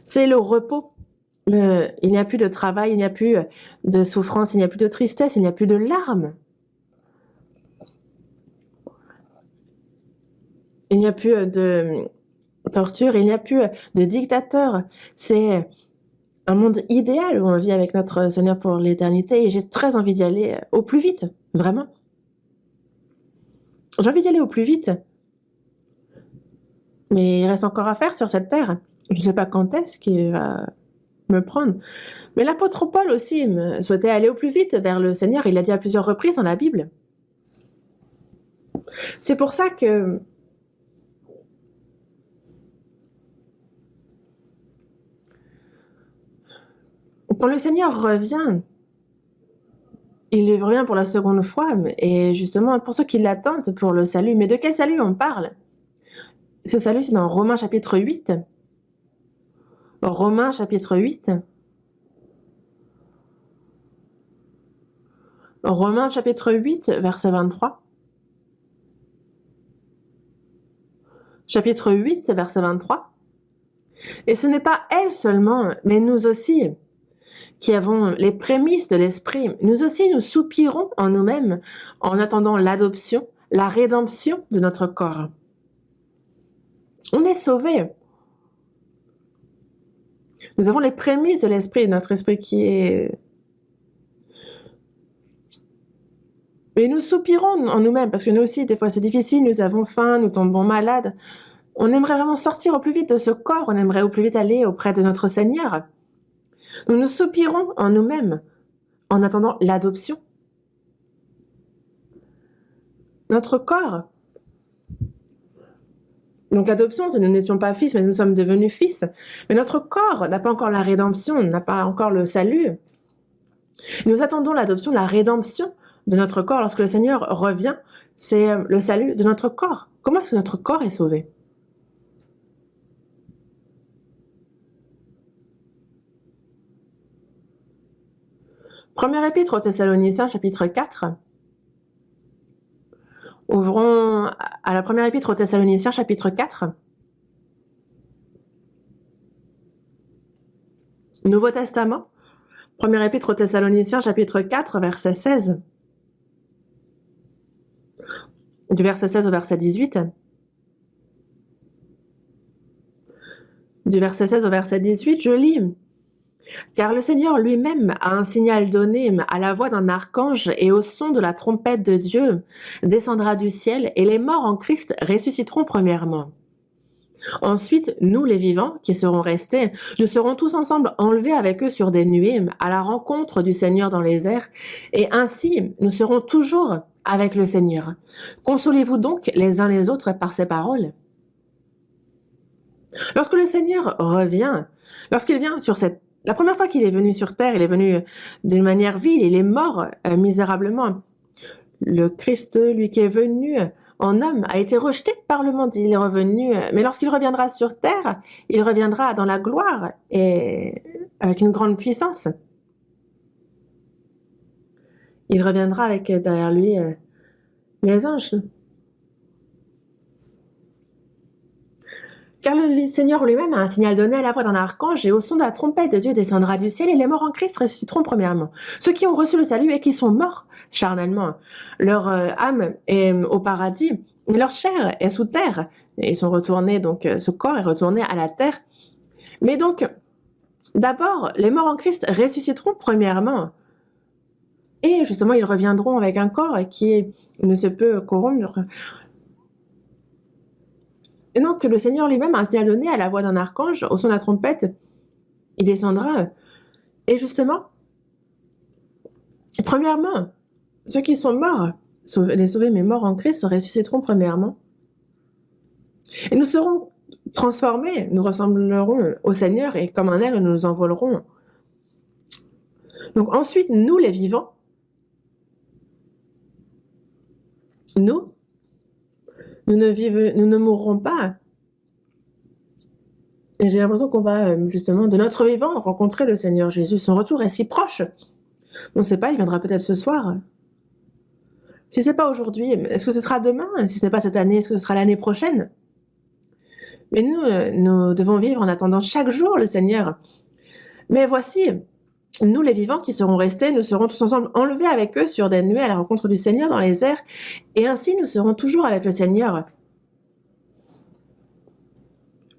C'est le repos. Il n'y a plus de travail, il n'y a plus de souffrance, il n'y a plus de tristesse, il n'y a plus de larmes. Il n'y a plus de torture, il n'y a plus de dictateur. C'est un monde idéal où on vit avec notre Seigneur pour l'éternité et j'ai très envie d'y aller au plus vite, vraiment. J'ai envie d'y aller au plus vite. Mais il reste encore à faire sur cette terre. Je ne sais pas quand est-ce qu'il va me prendre. Mais l'apôtre Paul aussi souhaitait aller au plus vite vers le Seigneur. Il l'a dit à plusieurs reprises dans la Bible. C'est pour ça que quand le Seigneur revient, il revient pour la seconde fois. Et justement, pour ceux qui l'attendent, c'est pour le salut. Mais de quel salut on parle? Ce salut, c'est dans Romains chapitre 8. Romains chapitre 8. Romains chapitre 8, verset 23. Chapitre 8, verset 23. Et ce n'est pas elle seulement, mais nous aussi, qui avons les prémices de l'Esprit. Nous aussi, nous soupirons en nous-mêmes en attendant l'adoption, la rédemption de notre corps. On est sauvés. Nous avons les prémices de l'Esprit, notre esprit qui est Et nous soupirons en nous-mêmes, parce que nous aussi, des fois c'est difficile, nous avons faim, nous tombons malades. On aimerait vraiment sortir au plus vite de ce corps, on aimerait au plus vite aller auprès de notre Seigneur. Nous nous soupirons en nous-mêmes en attendant l'adoption. Notre corps, donc l'adoption, c'est nous n'étions pas fils, mais nous sommes devenus fils. Mais notre corps n'a pas encore la rédemption, n'a pas encore le salut. Nous attendons l'adoption, la rédemption de notre corps. Lorsque le Seigneur revient, c'est le salut de notre corps. Comment est-ce que notre corps est sauvé? Première épître aux Thessaloniciens, chapitre 4. Ouvrons à la première épître aux Thessaloniciens, chapitre 4. Nouveau Testament, première épître aux Thessaloniciens, chapitre 4, verset 16. Du verset 16 au verset 18. Du verset 16 au verset 18, je lis. Car le Seigneur lui-même a un signal donné à la voix d'un archange et au son de la trompette de Dieu descendra du ciel et les morts en Christ ressusciteront premièrement. Ensuite, nous les vivants qui serons restés, nous serons tous ensemble enlevés avec eux sur des nuées à la rencontre du Seigneur dans les airs et ainsi nous serons toujours avec le Seigneur. Consolez-vous donc les uns les autres par ces paroles. Lorsque le Seigneur revient, lorsqu'il vient sur la première fois qu'il est venu sur terre, il est venu d'une manière vile, il est mort misérablement. Le Christ, lui qui est venu en homme, a été rejeté par le monde, il est revenu, mais lorsqu'il reviendra sur terre, il reviendra dans la gloire et avec une grande puissance. Il reviendra avec derrière lui les anges. Car le Seigneur lui-même a un signal donné à la voix d'un archange et au son de la trompette de Dieu descendra du ciel et les morts en Christ ressusciteront premièrement. Ceux qui ont reçu le salut et qui sont morts charnellement, leur âme est au paradis, mais leur chair est sous terre. Et ils sont retournés, donc ce corps est retourné à la terre. Mais donc, d'abord, les morts en Christ ressusciteront premièrement. Et justement, ils reviendront avec un corps qui ne se peut corrompre. Et donc, le Seigneur lui-même a un signal donné à la voix d'un archange, au son de la trompette, il descendra. Et justement, premièrement, ceux qui sont morts, les sauvés mais morts en Christ, se ressusciteront premièrement. Et nous serons transformés, nous ressemblerons au Seigneur et comme un air, nous nous envolerons. Donc ensuite, nous les vivants, nous ne mourrons pas. Et j'ai l'impression qu'on va justement, de notre vivant, rencontrer le Seigneur Jésus. Son retour est si proche. On ne sait pas, il viendra peut-être ce soir. Si ce n'est pas aujourd'hui, est-ce que ce sera demain? Si ce n'est pas cette année, est-ce que ce sera l'année prochaine? Mais nous devons vivre en attendant chaque jour le Seigneur. Mais voici, nous les vivants qui serons restés, nous serons tous ensemble enlevés avec eux sur des nuées à la rencontre du Seigneur dans les airs, et ainsi nous serons toujours avec le Seigneur.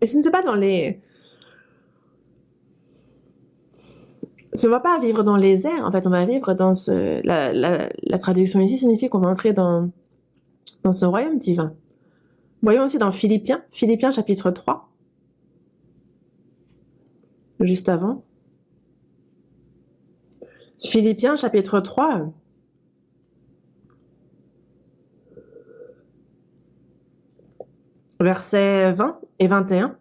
Et ce n'est pas dans les... On ne va pas vivre dans les airs, en fait, on va vivre dans la traduction ici signifie qu'on va entrer dans ce royaume divin. Voyons aussi dans Philippiens chapitre 3, juste avant. Philippiens chapitre 3, versets 20 et 21.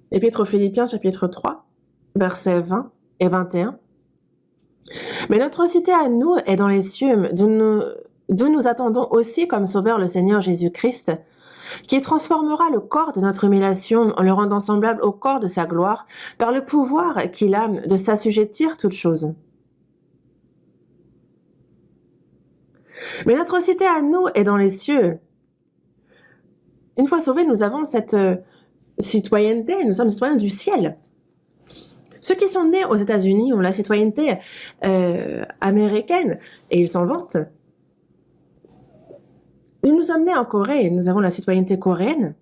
Épître aux Philippiens chapitre 3, versets 20 et 21. Mais notre cité à nous est dans les cieux, d'où nous attendons aussi comme sauveur le Seigneur Jésus-Christ, qui transformera le corps de notre humiliation en le rendant semblable au corps de sa gloire, par le pouvoir qu'il a de s'assujettir toutes choses. Mais notre cité à nous est dans les cieux. Une fois sauvés, nous avons cette citoyenneté, nous sommes citoyens du ciel. Ceux qui sont nés aux États-Unis ont la citoyenneté américaine et ils s'en vantent. Nous sommes nés en Corée, nous avons la citoyenneté coréenne.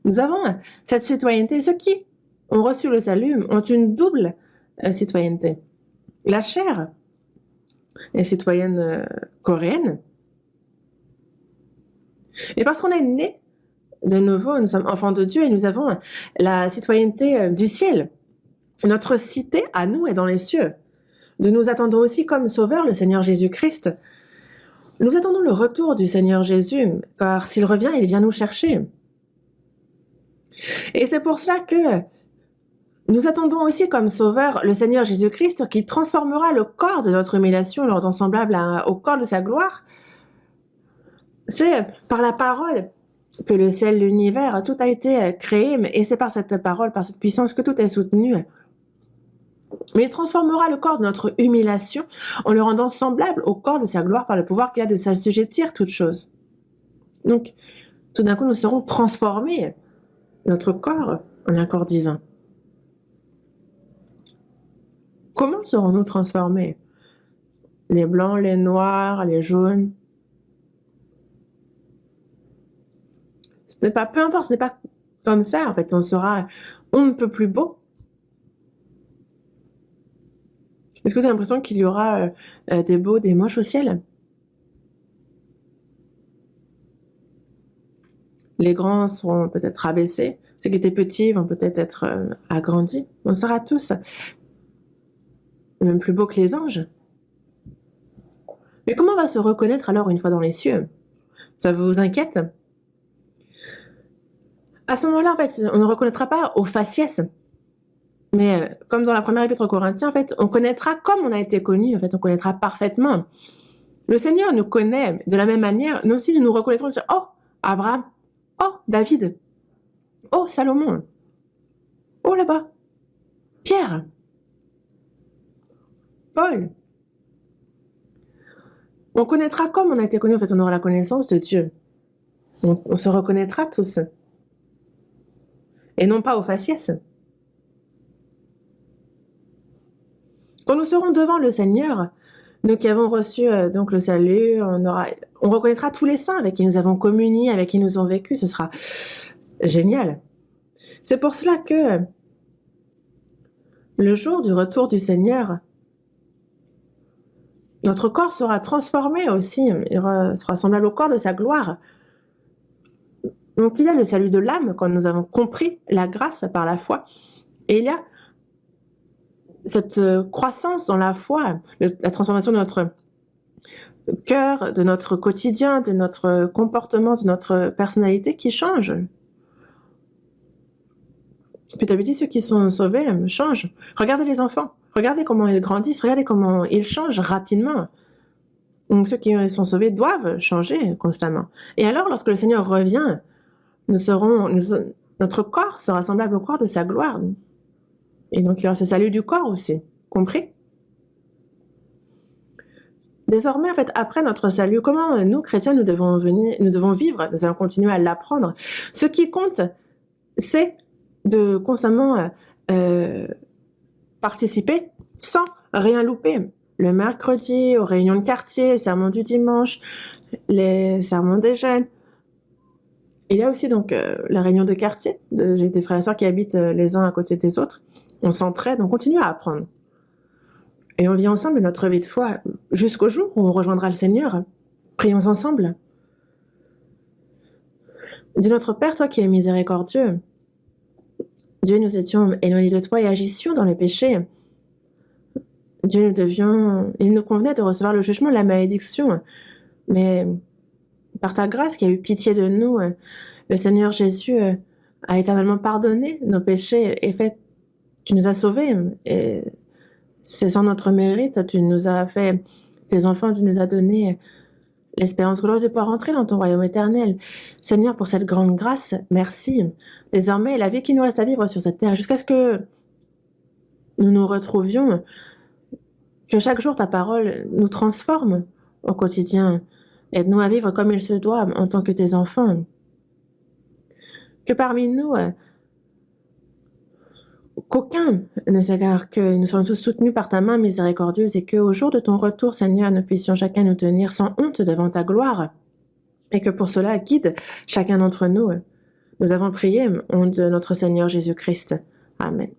Nous avons cette citoyenneté. Ceux qui ont reçu le salut ont une double citoyenneté. La chair, et citoyenne coréenne. Et parce qu'on est né de nouveau, nous sommes enfants de Dieu et nous avons la citoyenneté du ciel. Notre cité à nous est dans les cieux. Nous attendons aussi comme sauveur le Seigneur Jésus-Christ. Nous attendons le retour du Seigneur Jésus, car s'il revient, il vient nous chercher. Et c'est pour cela que nous attendons aussi comme sauveur le Seigneur Jésus-Christ qui transformera le corps de notre humiliation en rendant semblable au corps de sa gloire. C'est par la parole que le ciel, l'univers, tout a été créé, et c'est par cette parole, par cette puissance que tout est soutenu. Mais il transformera le corps de notre humiliation en le rendant semblable au corps de sa gloire par le pouvoir qu'il a de s'assujettir toutes choses. Donc, tout d'un coup, nous serons transformés, notre corps, en un corps divin. Comment serons-nous transformés? Les blancs, les noirs, les jaunes? Ce n'est pas, peu importe, ce n'est pas comme ça, en fait, on ne peut plus beau. Est-ce que vous avez l'impression qu'il y aura des beaux, des moches au ciel? Les grands seront peut-être rabaissés, ceux qui étaient petits vont peut-être être agrandis. On sera tous même plus beaux que les anges. Mais comment on va se reconnaître alors une fois dans les cieux? Ça vous inquiète? À ce moment-là, en fait, on ne reconnaîtra pas au faciès. Mais comme dans la première épître aux Corinthiens, en fait, on connaîtra comme on a été connu, en fait, on connaîtra parfaitement. Le Seigneur nous connaît de la même manière, nous aussi nous nous reconnaîtrons sur oh, Abraham, oh, David, oh, Salomon, oh, là-bas, Pierre, Paul. On connaîtra comme on a été connu, en fait, on aura la connaissance de Dieu. On se reconnaîtra tous. Et non pas au faciès. Quand nous serons devant le Seigneur, nous qui avons reçu donc le salut, on reconnaîtra tous les saints avec qui nous avons communié, avec qui nous avons vécu. Ce sera génial. C'est pour cela que le jour du retour du Seigneur, notre corps sera transformé aussi. Il sera semblable au corps de sa gloire. Donc il y a le salut de l'âme quand nous avons compris la grâce par la foi. Et il y a cette croissance dans la foi, la transformation de notre cœur, de notre quotidien, de notre comportement, de notre personnalité qui change. Petit à petit, ceux qui sont sauvés changent. Regardez les enfants, regardez comment ils grandissent, regardez comment ils changent rapidement. Donc ceux qui sont sauvés doivent changer constamment. Et alors, lorsque le Seigneur revient, notre corps sera semblable au corps de sa gloire. Et donc, il y aura ce salut du corps aussi. Compris? Désormais, en fait, après notre salut, comment nous, chrétiens, nous devons vivre? Nous allons continuer à l'apprendre. Ce qui compte, c'est de constamment participer sans rien louper. Le mercredi, aux réunions de quartier, les sermons du dimanche, les sermons des jeunes. Il y a aussi donc la réunion de quartier. J'ai des frères et sœurs qui habitent les uns à côté des autres. On s'entraide, on continue à apprendre. Et on vit ensemble notre vie de foi jusqu'au jour où on rejoindra le Seigneur. Prions ensemble. Dieu notre Père, toi qui es miséricordieux, Dieu, nous étions éloignés de toi et agissions dans les péchés. Dieu, il nous convenait de recevoir le jugement, la malédiction. Mais par ta grâce qui a eu pitié de nous, le Seigneur Jésus a éternellement pardonné nos péchés et tu nous as sauvés. Et c'est sans notre mérite, tu nous as fait tes enfants, tu nous as donné l'espérance glorieuse de pouvoir entrer dans ton royaume éternel. Seigneur, pour cette grande grâce, merci. Désormais, la vie qui nous reste à vivre sur cette terre, jusqu'à ce que nous nous retrouvions, que chaque jour ta parole nous transforme au quotidien. Aide-nous à vivre comme il se doit en tant que tes enfants. Que parmi nous, qu'aucun ne s'égare, que nous soyons tous soutenus par ta main miséricordieuse et qu'au jour de ton retour, Seigneur, nous puissions chacun nous tenir sans honte devant ta gloire. Et que pour cela, guide chacun d'entre nous. Nous avons prié au nom de notre Seigneur Jésus-Christ. Amen.